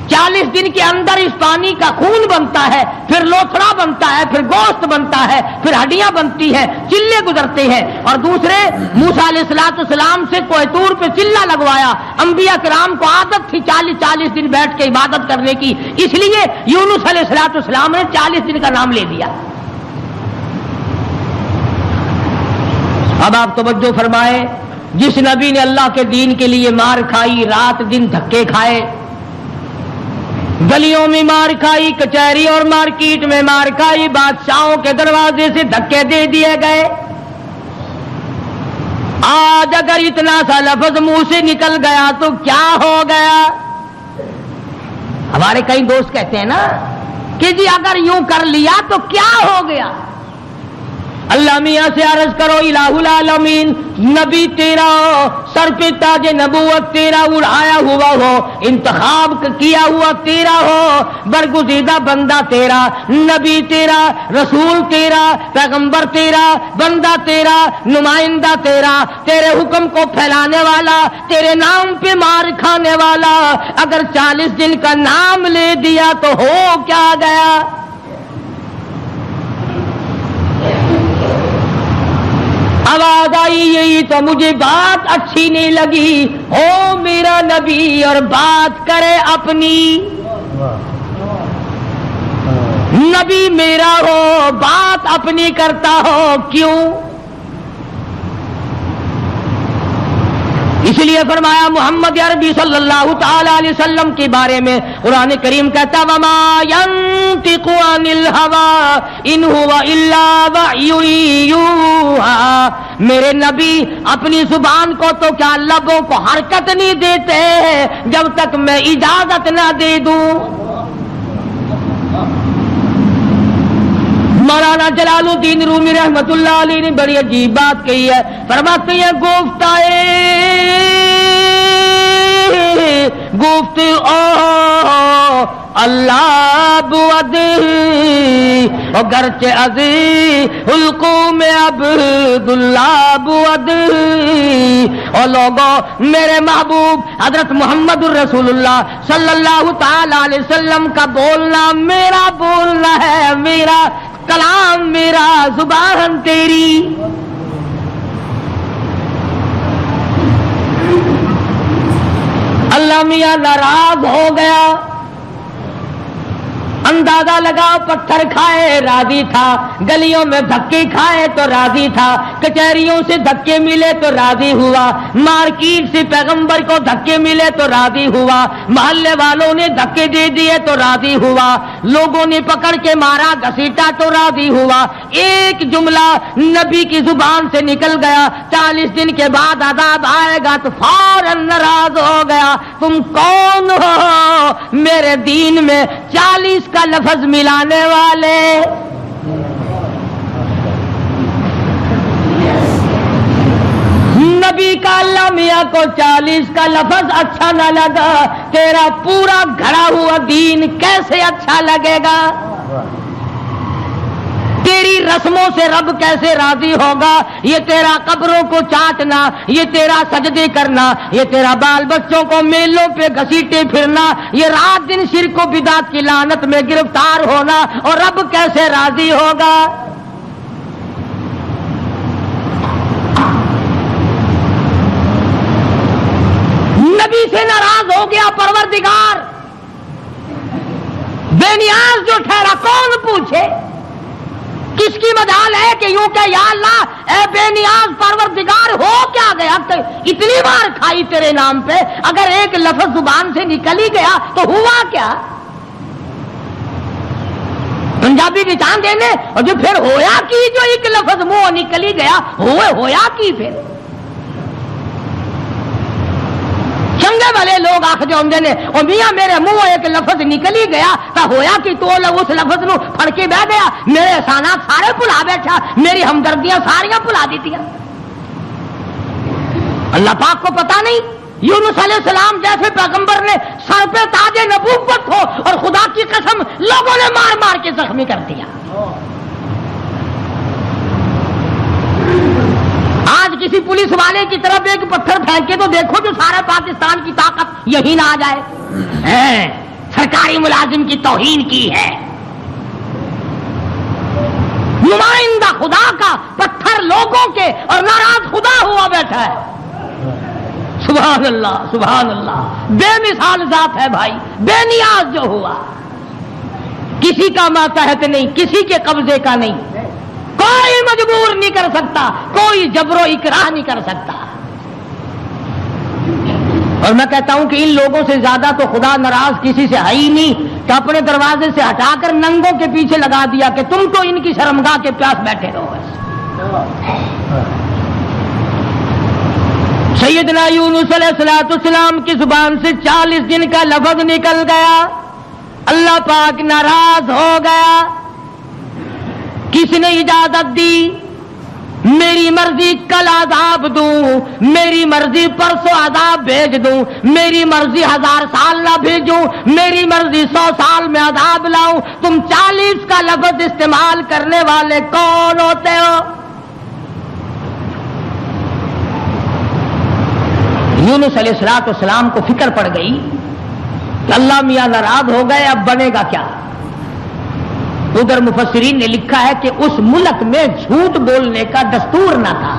40 دن کے اندر اس پانی کا خون بنتا ہے، پھر لوتھڑا بنتا ہے، پھر گوشت بنتا ہے، پھر ہڈیاں بنتی ہیں، چلے گزرتے ہیں. اور دوسرے موسیٰ علیہ السلام سے کوہ طور پہ چلہ لگوایا. انبیاء کرام کو عادت تھی 40 دن بیٹھ کے عبادت کرنے کی، اس لیے یونس علیہ السلام نے 40 دن کا نام لے دیا. اب آپ توجہ فرمائے، جس نبی نے اللہ کے دین کے لیے مار کھائی، رات دن دھکے کھائے، گلیوں میں مار کھائی، کچہری اور مارکیٹ میں مار کھائی، بادشاہوں کے دروازے سے دھکے دے دیے گئے، آج اگر اتنا سا لفظ منہ سے نکل گیا تو کیا ہو گیا؟ ہمارے کئی دوست کہتے ہیں نا کہ جی اگر یوں کر لیا تو کیا ہو گیا؟ اللہ میاں سے عرض کرو الہ العالمین، نبی تیرا سر پہ تاج نبوت تیرا اڑایا ہوا ہو، انتخاب کیا ہوا تیرا ہو، برگزیدہ بندہ تیرا، نبی تیرا، رسول تیرا، پیغمبر تیرا، بندہ تیرا، نمائندہ تیرا، تیرے حکم کو پھیلانے والا، تیرے نام پہ مار کھانے والا، اگر 40 دن کا نام لے دیا تو ہو کیا گیا؟ آواز آئی یہی تو مجھے بات اچھی نہیں لگی، ہو میرا نبی اور بات کرے اپنی، نبی میرا ہو بات اپنی کرتا ہو کیوں؟ اس لیے فرمایا محمد عربی صلی اللہ تعالی علیہ وسلم کے بارے میں قرآن کریم کہتا وما ينطق عن الهوى ان هو الا وحی یوحی، میرے نبی اپنی زبان کو تو کیا لبوں کو حرکت نہیں دیتے جب تک میں اجازت نہ دے دوں. مولانا جلال الدین رومی رحمت اللہ علیہ نے بڑی عجیب بات کہی ہے، فرماتے ہیں گفت او اللہ بود گرچہ عزی حلقوم عبداللہ بود. اور لوگوں میرے محبوب حضرت محمد الرسول اللہ صلی اللہ تعالی علیہ وسلم کا بولنا میرا بولنا ہے، میرا کلام میرا، زبان تیری. اللہ میاں ناراض ہو گیا، اندازہ لگا پتھر کھائے راضی تھا، گلیوں میں دھکے کھائے تو راضی تھا، کچہریوں سے دھکے ملے تو راضی ہوا، مارکیٹ سے پیغمبر کو دھکے ملے تو راضی ہوا، محلے والوں نے دھکے دے دیے تو راضی ہوا، لوگوں نے پکڑ کے مارا گھسیٹا تو راضی ہوا. ایک جملہ نبی کی زبان سے نکل گیا، 40 دن کے بعد عذاب آئے گا تو فوراً ناراض ہو گیا. تم کون ہو میرے دین میں 40 کا لفظ ملانے والے؟ نبی کا اللہ میاں کو 40 کا لفظ اچھا نہ لگا، تیرا پورا گھڑا ہوا دین کیسے اچھا لگے گا؟ تیری رسموں سے رب کیسے راضی ہوگا؟ یہ تیرا قبروں کو چاٹنا، یہ تیرا سجدے کرنا، یہ تیرا بال بچوں کو میلوں پہ گھسیٹے پھرنا، یہ رات دن شرک و بدعت کی لعنت میں گرفتار ہونا، اور رب کیسے راضی ہوگا؟ نبی سے ناراض ہو گیا پروردگار، بے نیاز جو ٹھہرا کون پوچھے؟ کس کی مجال ہے کہ یوں کہ یا اللہ اے بے نیاز پروردگار ہو کیا گیا؟ اتنی بار کھائی تیرے نام پہ، اگر ایک لفظ زبان سے نکل ہی گیا تو ہوا کیا؟ پنجابی کی چاند دینے اور جو پھر ہویا کی، جو ایک لفظ منہ نکل ہی گیا ہویا کی پھر چنگے والے لوگ آخ جو نے اور میاں میرے منہ ایک لفظ نکل ہی گیا تو ہویا کہ تو اس لفظ نو پھڑ کے بہ گیا، میرے احسانات سارے بھلا بیٹھا، میری ہمدردیاں ساریاں بھلا دیتیاں. اللہ پاک کو پتا نہیں یونس علیہ السلام جیسے پیغمبر نے سر پہ تاج نبوت ہو اور خدا کی قسم لوگوں نے مار مار کے زخمی کر دیا. آج کسی پولیس والے کی طرف ایک پتھر پھینک کے تو دیکھو جو سارے پاکستان کی طاقت یہی نہ آ جائے. سرکاری ملازم کی توہین کی ہے، نمائندہ خدا کا پتھر لوگوں کے اور ناراض خدا ہوا بیٹھا ہے۔ سبحان اللہ سبحان اللہ، بے مثال ذات ہے بھائی، بے نیاز جو ہوا، کسی کا ماتحت نہیں، کسی کے قبضے کا نہیں، کوئی مجبور نہیں کر سکتا، کوئی جبر و اکراہ نہیں کر سکتا۔ اور میں کہتا ہوں کہ ان لوگوں سے زیادہ تو خدا ناراض کسی سے ہے ہی نہیں کہ اپنے دروازے سے ہٹا کر ننگوں کے پیچھے لگا دیا کہ تم تو ان کی شرمگاہ کے پیاس بیٹھے رہو بس۔ سیدنا یونس علیہ السلام کی زبان سے 40 دن کا لفظ نکل گیا، اللہ پاک ناراض ہو گیا۔ کس نے اجازت دی؟ میری مرضی کل عذاب دوں، میری مرضی پرسوں عذاب بھیج دوں، میری مرضی 1000 سال نہ بھیجوں، میری مرضی 100 سال میں عذاب لاؤں۔ تم 40 کا لفظ استعمال کرنے والے کون ہوتے ہو؟ یونس علیہ السلام کو فکر پڑ گئی کہ اللہ میاں ناراض ہو گئے، اب بنے گا کیا؟ ادھر مفسرین نے لکھا ہے کہ اس ملک میں جھوٹ بولنے کا دستور نہ تھا۔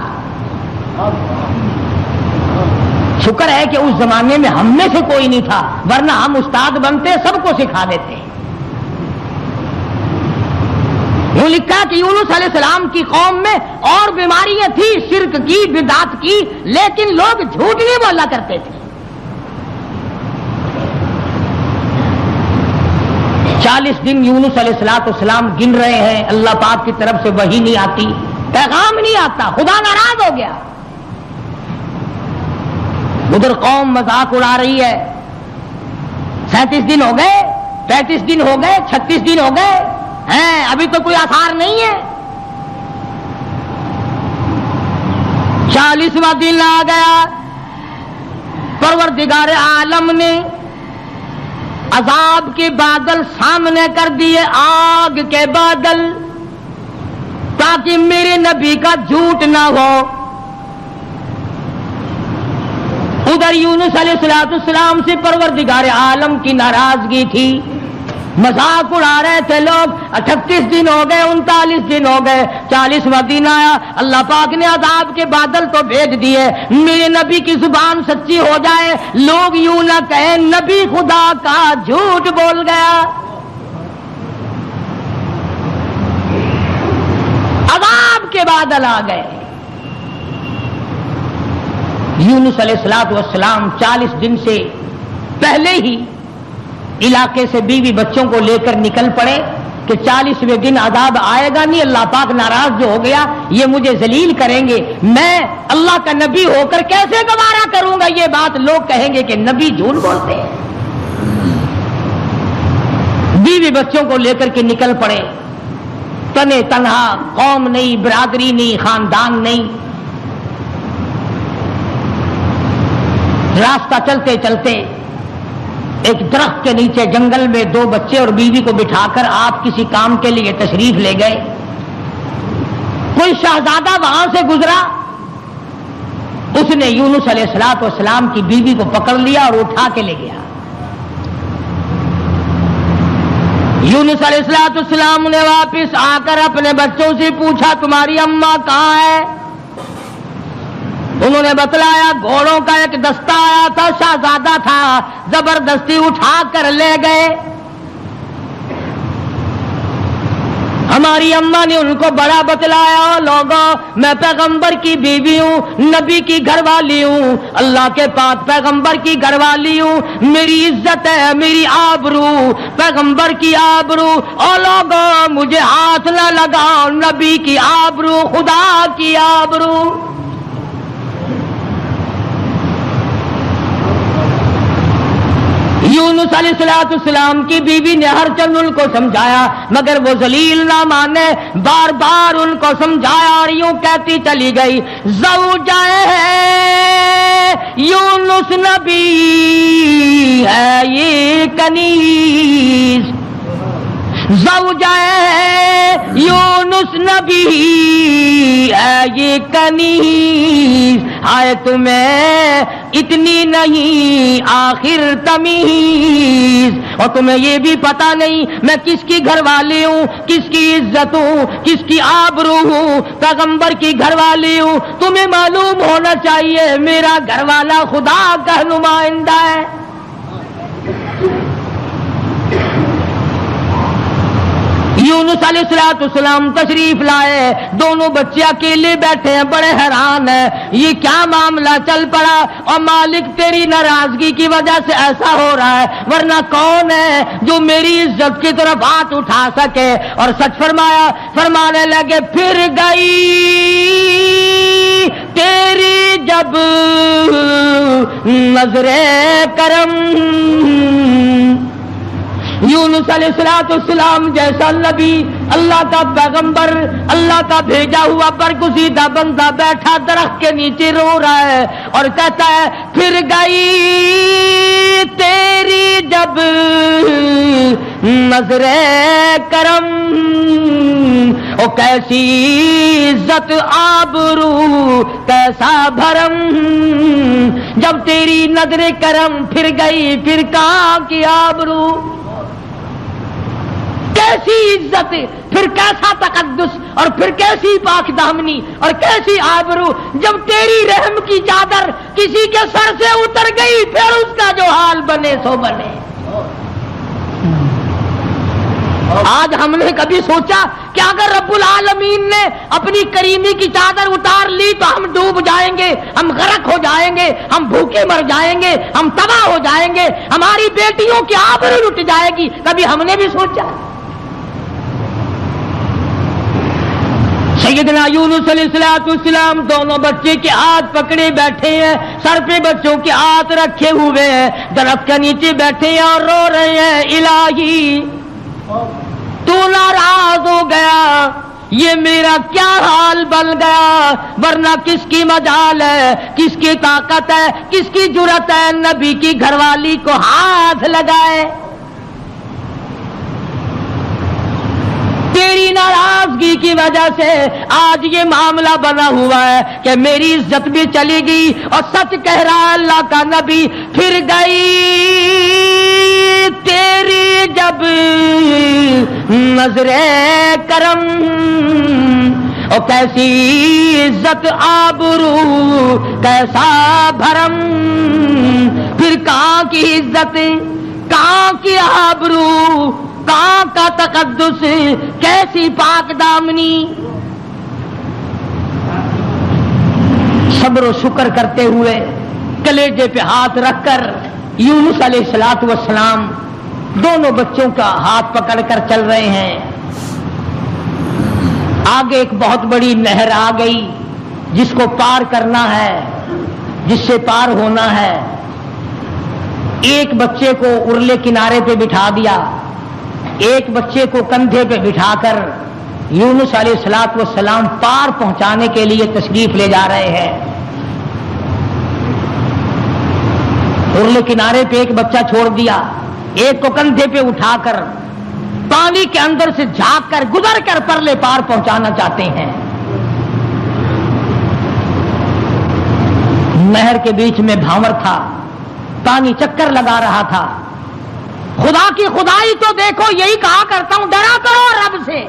شکر ہے کہ اس زمانے میں ہم میں سے کوئی نہیں تھا، ورنہ ہم استاد بنتے سب کو سکھا دیتے۔ یوں لکھا کہ یونس علیہ السلام کی قوم میں اور بیماریاں تھیں، شرک کی، بدعت کی، لیکن لوگ جھوٹ نہیں بولا کرتے تھے۔ 40 دن یونس علیہ السلام گن رہے ہیں، اللہ پاک کی طرف سے وحی نہیں آتی، پیغام نہیں آتا، خدا ناراض ہو گیا۔ ادھر قوم مذاق اڑا رہی ہے، 37 دن ہو گئے، 35 دن ہو گئے، 36 دن ہو گئے ہیں، ابھی تو کوئی آثار نہیں ہے۔ 40واں دن آ گیا، پروردگار عالم نے عذاب کے بادل سامنے کر دیے، آگ کے بادل، تاکہ میرے نبی کا جھوٹ نہ ہو۔ ادھر یونس علیہ السلام سے پروردگار عالم کی ناراضگی تھی، مذاق اڑا رہے تھے لوگ۔ 38 دن ہو گئے، 39 دن ہو گئے، 40واں دن آیا، اللہ پاک نے عذاب کے بادل تو بھیج دیے، میرے نبی کی زبان سچی ہو جائے، لوگ یوں نہ کہیں نبی خدا کا جھوٹ بول گیا۔ عذاب کے بادل آ گئے۔ یونس علیہ السلام 40 دن سے پہلے ہی علاقے سے بیوی بچوں کو لے کر نکل پڑے کہ 40ویں دن عذاب آئے گا نہیں، اللہ پاک ناراض جو ہو گیا، یہ مجھے ذلیل کریں گے، میں اللہ کا نبی ہو کر کیسے گوارا کروں گا یہ بات، لوگ کہیں گے کہ نبی جھوٹ بولتے ہیں۔ بیوی بچوں کو لے کر کے نکل پڑے، تنے تنہا، قوم نہیں، برادری نہیں، خاندان نہیں۔ راستہ چلتے چلتے ایک درخت کے نیچے جنگل میں 2 بچے اور بیوی کو بٹھا کر آپ کسی کام کے لیے تشریف لے گئے۔ کوئی شہزادہ وہاں سے گزرا، اس نے یونس علیہ السلام کی بیوی کو پکڑ لیا اور اٹھا کے لے گیا۔ یونس علیہ السلام نے واپس آ کر اپنے بچوں سے پوچھا تمہاری اماں کہاں ہے؟ انہوں نے بتلایا گھوڑوں کا ایک دستہ آیا تھا، شہزادہ تھا، زبردستی اٹھا کر لے گئے۔ ہماری اماں نے ان کو بڑا بتلایا، لوگوں میں پیغمبر کی بیوی ہوں، نبی کی گھر والی ہوں، اللہ کے پاک پیغمبر کی گھر والی ہوں، میری عزت ہے، میری آبرو، پیغمبر کی آبرو، اور لوگوں مجھے ہاتھ نہ لگاؤ، نبی کی آبرو، خدا کی آبرو۔ یونس علیہ السلام کی بیوی نے ہر چند ان کو سمجھایا، مگر وہ ذلیل نہ مانے، بار بار ان کو سمجھایا اور یوں کہتی چلی گئی، زوجہ یونس نبی ہے یہ کنیز، زوجہ یونس یونس نبی ہے یہ کنیز، ہائے تمہیں اتنی نہیں آخر تمیز، اور تمہیں یہ بھی پتا نہیں میں کس کی گھر والی ہوں، کس کی عزت ہوں، کس کی آبرو ہوں، پیغمبر کی گھر والی ہوں۔ تمہیں معلوم ہونا چاہیے میرا گھر والا خدا کا نمائندہ ہے۔ یونس علیہ السلام تشریف لائے، دونوں بچے اکیلے بیٹھے ہیں، بڑے حیران ہیں یہ کیا معاملہ چل پڑا، اور مالک تیری ناراضگی کی وجہ سے ایسا ہو رہا ہے، ورنہ کون ہے جو میری عزت کی طرف ہاتھ اٹھا سکے؟ اور سچ فرمایا، فرمانے لگے پھر گئی تیری جب نظر کرم، یونس علیہ السلام جیسا نبی، اللہ کا پیغمبر، اللہ کا بھیجا ہوا برگزیدہ بندہ بیٹھا درخت کے نیچے رو رہا ہے اور کہتا ہے پھر گئی تیری جب نظر کرم، او کیسی عزت آبرو کیسا بھرم، جب تیری نظر کرم پھر گئی پھر کہاں کی آبرو، کیسی عزت، پھر کیسا تقدس، اور پھر کیسی پاک دامنی اور کیسی آبرو، جب تیری رحم کی چادر کسی کے سر سے اتر گئی پھر اس کا جو حال بنے سو بنے۔ آج ہم نے کبھی سوچا کہ اگر رب العالمین نے اپنی کریمی کی چادر اتار لی تو ہم ڈوب جائیں گے، ہم غرق ہو جائیں گے، ہم بھوکے مر جائیں گے، ہم تباہ ہو جائیں گے، ہماری بیٹیوں کی آبرو لٹ جائے گی؟ کبھی ہم نے بھی سوچا؟ سیدنا یونس علیہ السلام دونوں بچے کے ہاتھ پکڑے بیٹھے ہیں، سر پہ بچوں کے ہاتھ رکھے ہوئے ہیں، درخت کے نیچے بیٹھے ہیں اور رو رہے ہیں الہی تو ناراض ہو گیا، یہ میرا کیا حال بن گیا، ورنہ کس کی مجال ہے، کس کی طاقت ہے، کس کی جرأت ہے نبی کی گھر والی کو ہاتھ لگائے؟ تیری ناراضگی کی وجہ سے آج یہ معاملہ بنا ہوا ہے کہ میری عزت بھی چلی گئی، اور سچ کہہ رہا اللہ کا نبی پھر گئی تیری جب نظر کرم، اور کیسی عزت آبرو کیسا بھرم، پھر کہاں کی عزت، کہاں کی آبرو، کہاں کا تقدس، کیسی پاک دامنی۔ صبر و شکر کرتے ہوئے کلیجے پہ ہاتھ رکھ کر یونس علیہ السلام دونوں بچوں کا ہاتھ پکڑ کر چل رہے ہیں۔ آگے ایک بہت بڑی نہر آ گئی جس کو پار کرنا ہے، جس سے پار ہونا ہے۔ ایک بچے کو ارلے کنارے پہ بٹھا دیا، ایک بچے کو کندھے پہ بٹھا کر یونس علیہ السلام پار پہنچانے کے لیے تشریف لے جا رہے ہیں۔ ارلے کنارے پہ ایک بچہ چھوڑ دیا، ایک کو کندھے پہ اٹھا کر پانی کے اندر سے جھانک کر گزر کر پرلے پار پہنچانا چاہتے ہیں۔ نہر کے بیچ میں بھاور تھا، پانی چکر لگا رہا تھا۔ خدا کی خدائی تو دیکھو، یہی کہا کرتا ہوں ڈرا کرو رب سے۔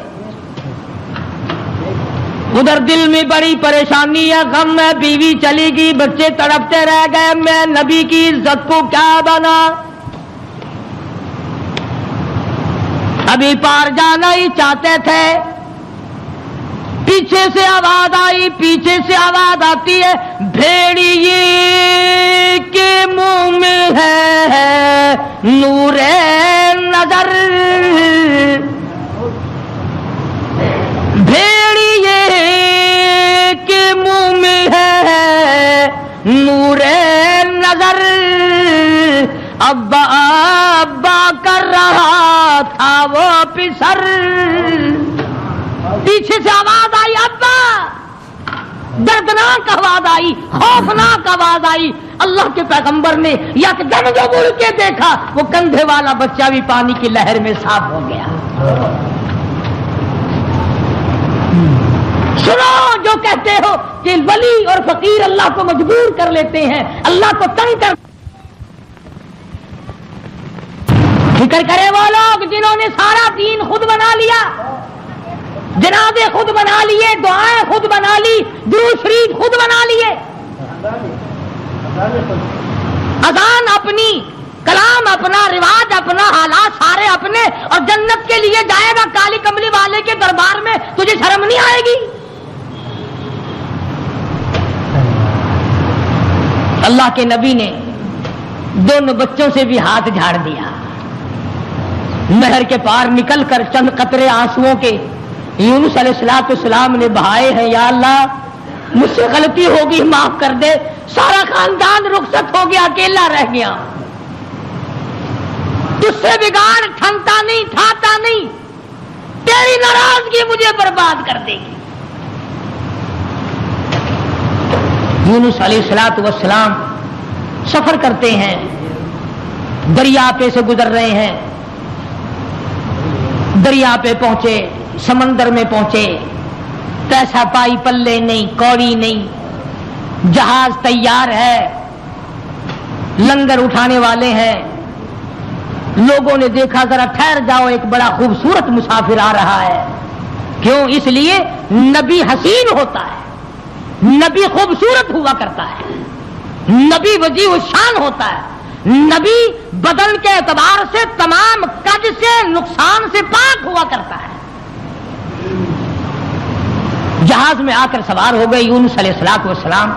ادھر دل میں بڑی پریشانی ہے، غم ہے، بیوی چلی گئی، بچے تڑپتے رہ گئے، میں نبی کی عزت کو کیا بنا، ابھی پار جانا ہی چاہتے تھے۔ پیچھے سے آواز آئی، پیچھے سے آواز آتی ہے، بھیڑیے کے منہ میں ہے نور نظر، بھیڑیے کے منہ میں ہے نور نظر، ابا ابا کر رہا تھا وہ پسر۔ پیچھے سے آواز آئی، ابا، دردناک آواز آئی، خوفناک آواز آئی۔ اللہ کے پیغمبر نے یکدم جو مڑ کے دیکھا، وہ کندھے والا بچہ بھی پانی کی لہر میں صاف ہو گیا۔ سنو جو کہتے ہو کہ ولی اور فقیر اللہ کو مجبور کر لیتے ہیں، اللہ کو تنگ کر، فکر کرے وہ لوگ جنہوں نے سارا دین خود بنا لیا، جنازے خود بنا لیے، دعائیں خود بنا لی، درود شریف خود بنا لیے، اذان اپنی، کلام اپنا، رواج اپنا، حالات سارے اپنے، اور جنت کے لیے جائے گا کالی کملی والے کے دربار میں، تجھے شرم نہیں آئے گی؟ اللہ کے نبی نے دونوں بچوں سے بھی ہاتھ جھاڑ دیا، نہر کے پار نکل کر چند قطرے آنسوؤں کے یونس علیہ السلام نے بہائے ہیں، یا اللہ مجھ سے غلطی ہوگی معاف کر دے، سارا خاندان رخصت ہو گیا، اکیلا رہ گیا، تجھ سے بگاڑ ٹھنتا نہیں، ٹھاتا نہیں، تیری ناراضگی مجھے برباد کر دے گی۔ یونس علیہ السلام سفر کرتے ہیں، دریا پہ سے گزر رہے ہیں، دریا پہ پہنچے، سمندر میں پہنچے، پیسہ پائی پلے نہیں، کوڑی نہیں، جہاز تیار ہے، لنگر اٹھانے والے ہیں، لوگوں نے دیکھا ذرا ٹھہر جاؤ، ایک بڑا خوبصورت مسافر آ رہا ہے۔ کیوں؟ اس لیے نبی حسین ہوتا ہے، نبی خوبصورت ہوا کرتا ہے، نبی وجیہ الشان ہوتا ہے، نبی بدن کے اعتبار سے تمام قد سے، نقصان سے پاک ہوا کرتا ہے۔ جہاز میں آ کر سوار ہو گئے یونس علیہ السلام،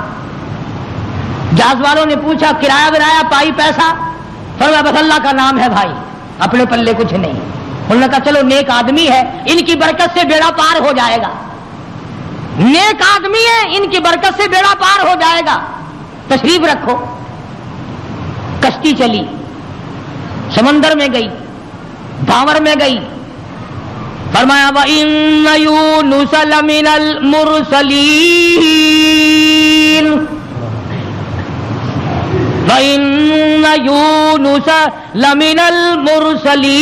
جہاز والوں نے پوچھا کرایہ ورایہ پائی پیسہ؟ فرمایا بس اللہ کا نام ہے بھائی، اپنے پلے کچھ نہیں۔ انہوں نے کہا چلو نیک آدمی ہے، ان کی برکت سے بیڑا پار ہو جائے گا، نیک آدمی ہے، ان کی برکت سے بیڑا پار ہو جائے گا، تشریف رکھو۔ کشتی چلی، سمندر میں گئی، بھاور میں گئی، فرمایا وَإِنَّ يُونُسَ لَمِنَ الْمُرْسَلِينَ وَإِنَّ يُونُسَ لَمِنَ الْمُرْسَلِينَ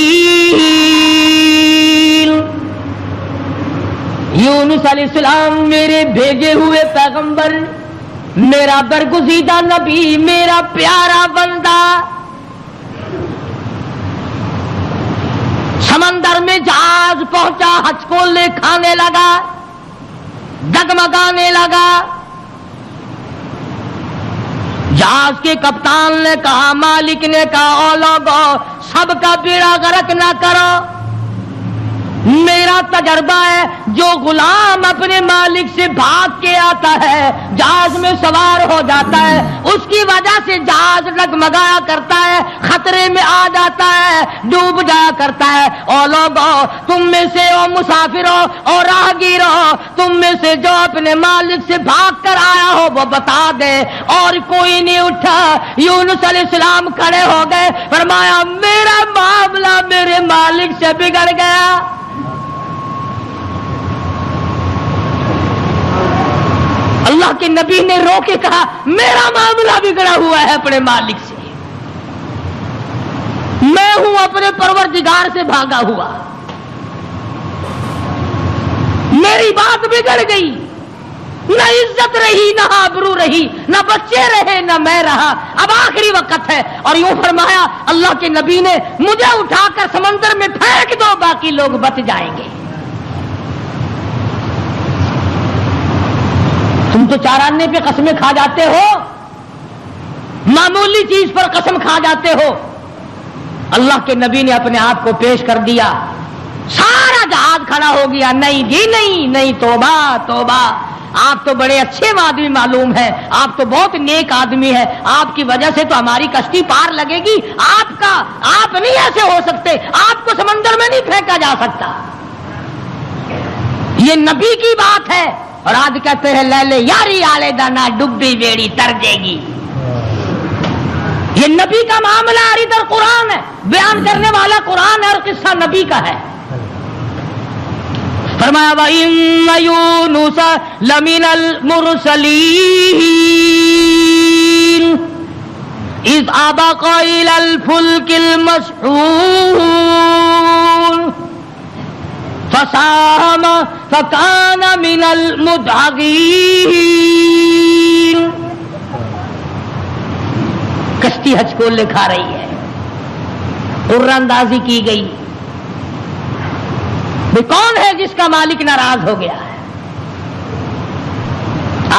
یونس علیہ السلام میرے بھیجے ہوئے پیغمبر، میرا برگزیدہ نبی، میرا پیارا بندہ۔ سمندر میں جہاز پہنچا، ہچکولے کھانے لگا، ڈگمگانے لگا۔ جہاز کے کپتان نے کہا، مالک نے کہا، او لوگو سب کا بیڑا غرق نہ کرو، میرا تجربہ ہے جو غلام اپنے مالک سے بھاگ کے آتا ہے، جہاز میں سوار ہو جاتا ہے، اس کی وجہ سے جہاز ڈگمگایا کرتا ہے، خطرے میں آ جاتا ہے، ڈوب جایا کرتا ہے۔ او لوگو تم میں سے، او مسافرو اور راہگیرو، تم میں سے جو اپنے مالک سے بھاگ کر آیا ہو وہ بتا دے۔ اور کوئی نہیں اٹھا۔ یونس علیہ السلام کھڑے ہو گئے، فرمایا میرا معاملہ میرے مالک سے بگڑ گیا۔ اللہ کے نبی نے رو کے کہا میرا معاملہ بگڑا ہوا ہے اپنے مالک سے، میں ہوں اپنے پروردگار سے بھاگا ہوا، میری بات بگڑ گئی، نہ عزت رہی، نہ آبرو رہی، نہ بچے رہے، نہ میں رہا، اب آخری وقت ہے۔ اور یوں فرمایا اللہ کے نبی نے، مجھے اٹھا کر سمندر میں پھینک دو، باقی لوگ بچ جائیں گے۔ تم تو چاراننے پہ قسمیں کھا جاتے ہو، معمولی چیز پر قسم کھا جاتے ہو۔ اللہ کے نبی نے اپنے آپ کو پیش کر دیا، سارا جہاز کھڑا ہو گیا۔ نہیں جی نہیں، نہیں، توبہ توبہ، آپ تو بڑے اچھے آدمی معلوم ہیں، آپ تو بہت نیک آدمی ہیں، آپ کی وجہ سے تو ہماری کشتی پار لگے گی، آپ نہیں ایسے ہو سکتے، آپ کو سمندر میں نہیں پھینکا جا سکتا۔ یہ نبی کی بات ہے۔ اور آج کہتے ہیں لے لے یاری آلے دانا، ڈبی بیڑی تر جے گی۔ یہ نبی کا معاملہ ادھر قرآن ہے، بیان کرنے والا قرآن ہے اور قصہ نبی کا ہے۔ فرمایا وَإِنَّ يُونُسَ لَمِنَ الْمُرْسَلِينَ إِذْ أَبَقَ إِلَى الْفُلْكِ الْمَشْحُونِ فساهم فكان من المدحضين. کشتی حج کو لکھا رہی ہے، قرآن اندازی کی گئی. وہ کون ہے جس کا مالک ناراض ہو گیا ہے؟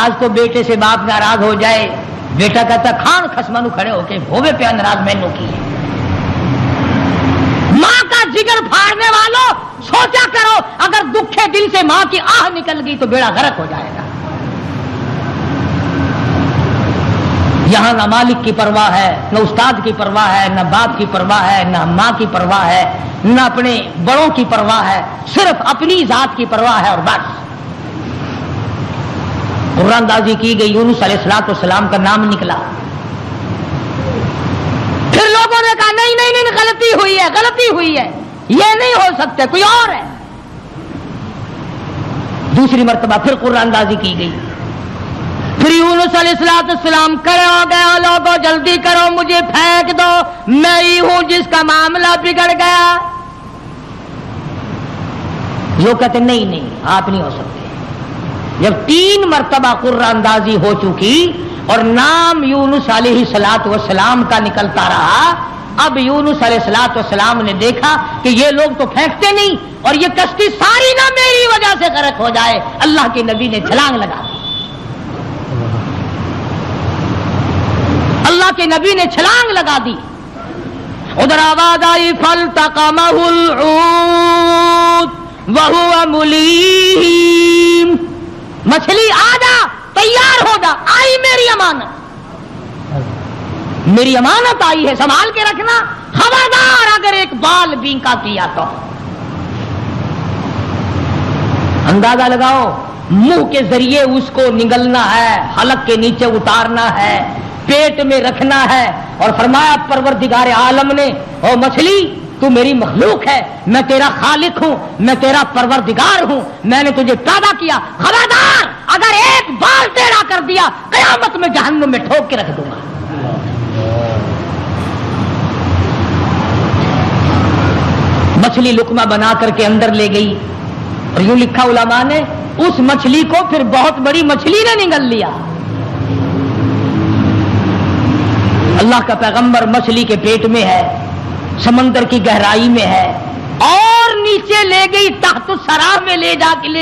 آج تو بیٹے سے باپ ناراض ہو جائے، بیٹا کہتا کھان خسمانو کھڑے ہو کے ہوے پہ ناراض مینو کی ہے. ماں کا جگر پھاڑنے والوں سوچا کرو، اگر دکھے دل سے ماں کی آہ نکل گئی تو بیڑا غرق ہو جائے گا. یہاں نہ مالک کی پرواہ ہے، نہ استاد کی پرواہ ہے، نہ باپ کی پرواہ ہے، نہ ماں کی پرواہ ہے، نہ اپنے بڑوں کی پرواہ ہے، صرف اپنی ذات کی پرواہ ہے. اور بس قرآن اندازی کی گئی، یونس علیہ السلام کا نام نکلا. پھر لوگوں نے کہا نہیں نہیں نہیں، غلطی ہوئی ہے، غلطی ہوئی ہے، یہ نہیں ہو سکتے، کوئی اور ہے. دوسری مرتبہ پھر قرآن اندازی کی گئی. پھر یونس علیہ السلام کھڑے ہو گئے، لوگوں جلدی کرو مجھے پھینک دو، میں ہی ہوں جس کا معاملہ بگڑ گیا. لوگ کہتے نہیں نہیں آپ نہیں ہو سکتے. جب 3 مرتبہ قرآن اندازی ہو چکی اور نام یونس علیہ السلام کا نکلتا رہا، اب یونس علیہ السلام نے دیکھا کہ یہ لوگ تو پھینکتے نہیں اور یہ کشتی ساری نہ میری وجہ سے غرق ہو جائے. اللہ کے نبی نے چھلانگ لگا دی. اللہ کے نبی نے چھلانگ لگا دی. ادھر آواز آئی فالتقمہ الحوت وہو ملیم، مچھلی آ جا، تیار ہو جا، آئی میری امانت، میری امانت آئی ہے، سنبھال کے رکھنا. خبردار اگر ایک بال بینکا کیا تو. اندازہ لگاؤ، منہ کے ذریعے اس کو نگلنا ہے، حلق کے نیچے اتارنا ہے، پیٹ میں رکھنا ہے. اور فرمایا پروردگار عالم نے، او مچھلی تو میری مخلوق ہے، میں تیرا خالق ہوں، میں تیرا پروردگار ہوں، میں نے تجھے پیدا کیا، خبردار اگر ایک بال ٹیڑھا کر دیا قیامت میں جہنم میں ٹھوک کے رکھ دوں گا. مچھلی لقمہ بنا کر کے اندر لے گئی. اور یوں لکھا علماء نے، اس مچھلی کو پھر بہت بڑی مچھلی نے نگل لیا. اللہ کا پیغمبر مچھلی کے پیٹ میں ہے، سمندر کی گہرائی میں ہے، اور نیچے لے گئی تحت الثری میں لے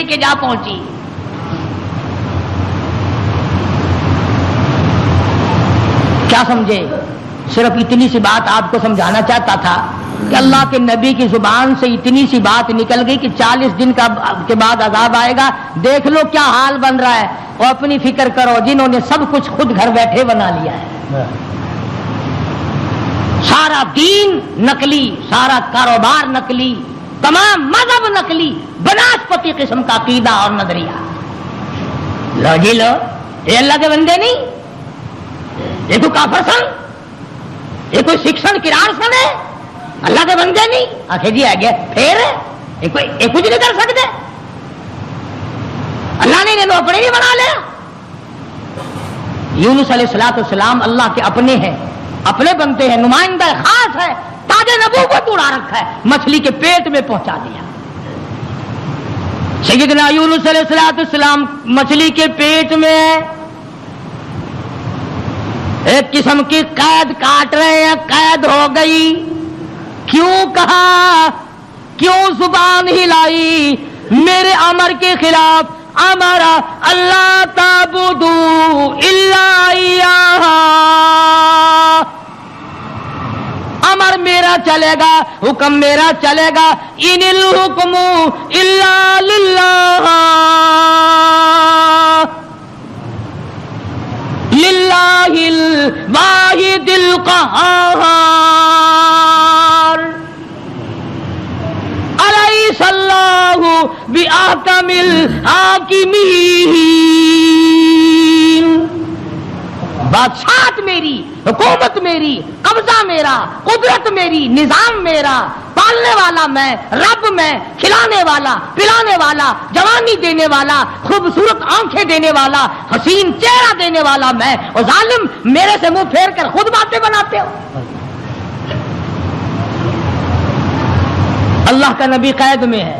کے جا پہنچی. کیا سمجھے؟ صرف اتنی سی بات آپ کو سمجھانا چاہتا تھا کہ اللہ کے نبی کی زبان سے اتنی سی بات نکل گئی کہ 40 دن کے بعد عذاب آئے گا. دیکھ لو کیا حال بن رہا ہے. اور اپنی فکر کرو جنہوں نے سب کچھ خود گھر بیٹھے بنا لیا ہے. سارا دین نقلی، سارا کاروبار نقلی، تمام مذہب نقلی، بناسپتی قسم کا عقیدہ اور نظریہ. لو جی لو، یہ اللہ کے بندے نہیں، یہ کوئی کافر سن، یہ کوئی سکھ سن، کرار سن ہے، اللہ کے بندے نہیں. آخر جی آ گیا پھر یہ کچھ نہیں کر سکتے، اللہ نے انہیں اپنے ہی بنا لیا. یونس علیہ السلام اللہ کے اپنے ہیں، اپنے بنتے ہیں، نمائندہ خاص ہے، تاج نبوت اڑا رکھا ہے، مچھلی کے پیٹ میں پہنچا دیا. سیدنا یونس علیہ السلام مچھلی کے پیٹ میں ایک قسم کی قید کاٹ رہے ہیں. قید ہو گئی. کیوں کہا، کیوں زبان ہلائی میرے امر کے خلاف؟ امر اللہ تعبدوا الا ایاہ، امر میرا چلے گا، حکم میرا چلے گا. ان الحکم الا للہ، للہ الواحد القہار. الیس اللہ بأحکم الحاکمین. بادشاہت میری، حکومت میری، قبضہ میرا، قدرت میری، نظام میرا، پالنے والا میں، رب میں، کھلانے والا، پلانے والا، جوانی دینے والا، خوبصورت آنکھیں دینے والا، حسین چہرہ دینے والا میں. اور ظالم میرے سے منہ پھیر کر خود باتیں بناتے ہو. اللہ کا نبی قید میں ہے،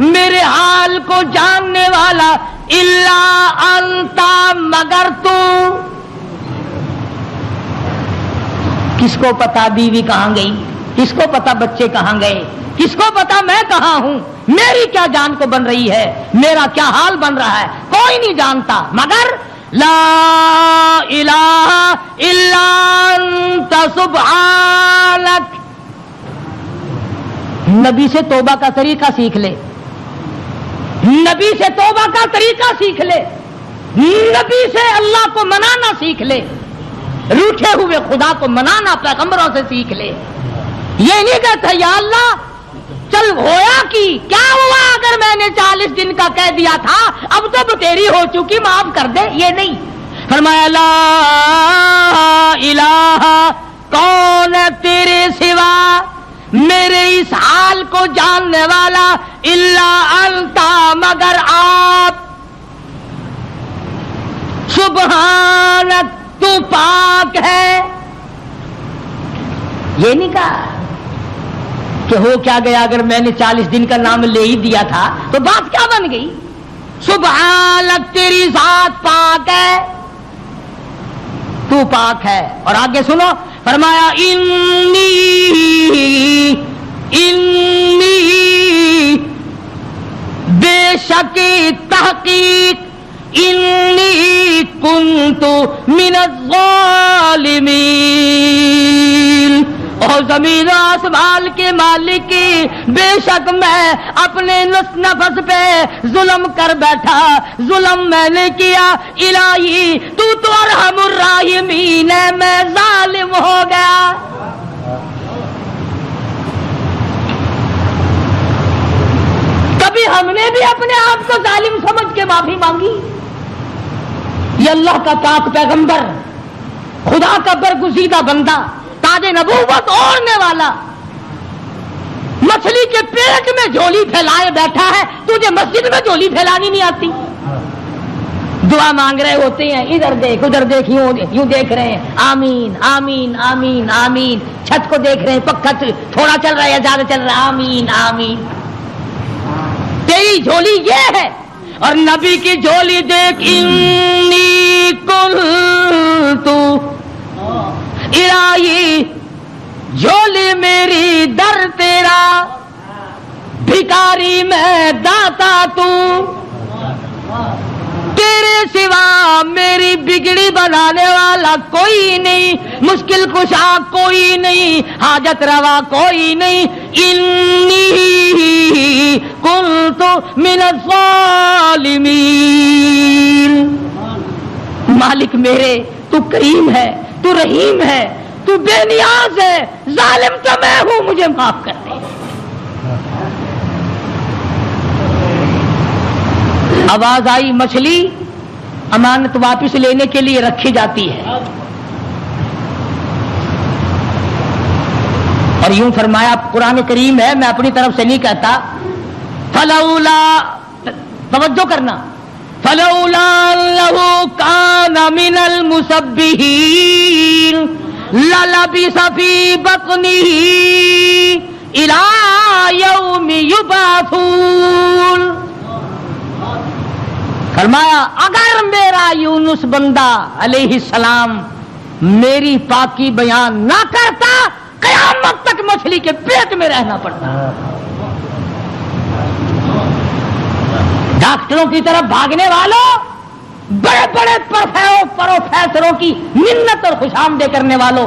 میرے حال کو جاننے والا الا انتا مگر تو. کس کو پتا بیوی کہاں گئی, کس کو پتا بچے کہاں گئے, کس کو پتا میں کہاں ہوں, میری کیا جان کو بن رہی ہے, میرا کیا حال بن رہا ہے, کوئی نہیں جانتا مگر لا الہ الا انت سبحانک. نبی سے توبہ کا طریقہ سیکھ لے, نبی سے توبہ کا طریقہ سیکھ لے, نبی سے اللہ کو منانا سیکھ لے, روٹھے ہوئے خدا کو منانا پیغمبروں سے سیکھ لے. یہ نہیں کہتا یا اللہ چل ہویا کی کیا ہوا اگر میں نے 40 دن کا کہہ دیا تھا, اب تو تیری ہو چکی معاف کر دے. یہ نہیں, فرمایا لا الہ کون ہے تیرے سوا میرے اس حال کو جاننے والا الا انتا مگر آپ, سبحانک تو پاک ہے. یہ نہیں کہا کہ ہو کیا گیا اگر میں نے 40 دن کا نام لے ہی دیا تھا تو بات کیا بن گئی. سبحانک تیری ذات پاک ہے, تو پاک ہے. اور آگے سنو, فرمایا انی بے شک تحقیق انی کنت من الظالمین. اور زمین و آسمان کے مالک کی بے شک میں اپنے نفس پہ ظلم کر بیٹھا, ظلم میں نے کیا. الہی تو ارحم الراحمین ہے, میں ظالم ہو گیا. کبھی ہم نے بھی اپنے آپ کو ظالم سمجھ کے معافی مانگی؟ یہ اللہ کا پاک پیغمبر, خدا کا برگزیدہ بندہ, تاج نبوت اوڑھنے والا, مچھلی کے پیٹ میں جھولی پھیلائے بیٹھا ہے, تجھے مسجد میں جھولی پھیلانی نہیں آتی. دعا مانگ رہے ہوتے ہیں, ادھر دیکھ ادھر دیکھ, یوں دیکھ رہے ہیں, آمین آمین آمین آمین. چھت کو دیکھ رہے ہیں, پکا تھوڑا چل رہا ہے یا زیادہ چل رہا ہے, آمین آمین. تیری جھولی یہ ہے, اور نبی کی جھولی دیکھ, انی کنتو الہی جھولی میری در تیرا, بھکاری میں داتا تو, تیرے سوا میری بگڑی بنانے والا کوئی نہیں, مشکل کشا کوئی نہیں, حاجت روا کوئی نہیں. انی کنت من الظالمین. مالک میرے تو کریم ہے, تو رحیم ہے, تو بے نیاز ہے, ظالم تو میں ہوں, مجھے معاف کر دے. آواز آئی, مچھلی امانت واپس لینے کے لیے رکھی جاتی ہے. اور یوں فرمایا, قرآن کریم ہے, میں اپنی طرف سے نہیں کہتا. فلولا, توجہ کرنا, فلولا انه كان من المسبحين للبث في بطنه الى يوم يبعثون. فرمایا اگر میرا یونس بندہ علیہ السلام میری پاکی بیان نہ کرتا, قیامت تک مچھلی کے پیٹ میں رہنا پڑتا. ڈاکٹروں کی طرف بھاگنے والوں, بڑے بڑے پروفیسروں کی منت اور خوشامدے کرنے والوں,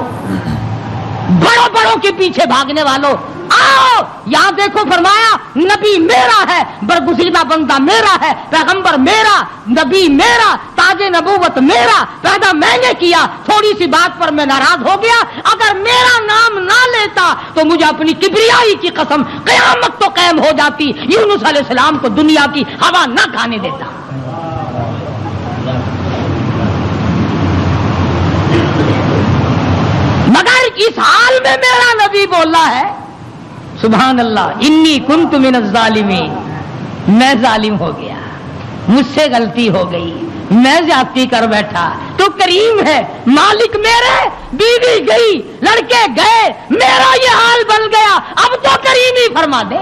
بڑوں بڑوں کے پیچھے بھاگنے والوں, آؤ یہاں دیکھو. فرمایا نبی میرا ہے, برگزیدہ بندہ میرا ہے, پیغمبر میرا, نبی میرا, تاج نبوت میرا, پیدا میں نے کیا. تھوڑی سی بات پر میں ناراض ہو گیا, اگر میرا نام نہ لیتا تو مجھے اپنی کبریائی کی قسم قیامت تو قائم ہو جاتی, یونس علیہ السلام کو دنیا کی ہوا نہ کھانے دیتا. مگر اس حال میں میرا نبی بولا ہے, سبحان اللہ, انی کنت من الظالمین, میں ظالم ہو گیا, مجھ سے غلطی ہو گئی, میں زیادتی کر بیٹھا. تو کریم ہے, مالک میرے, بیوی گئی, لڑکے گئے, میرا یہ حال بن گیا, اب تو کریم ہی فرما دے.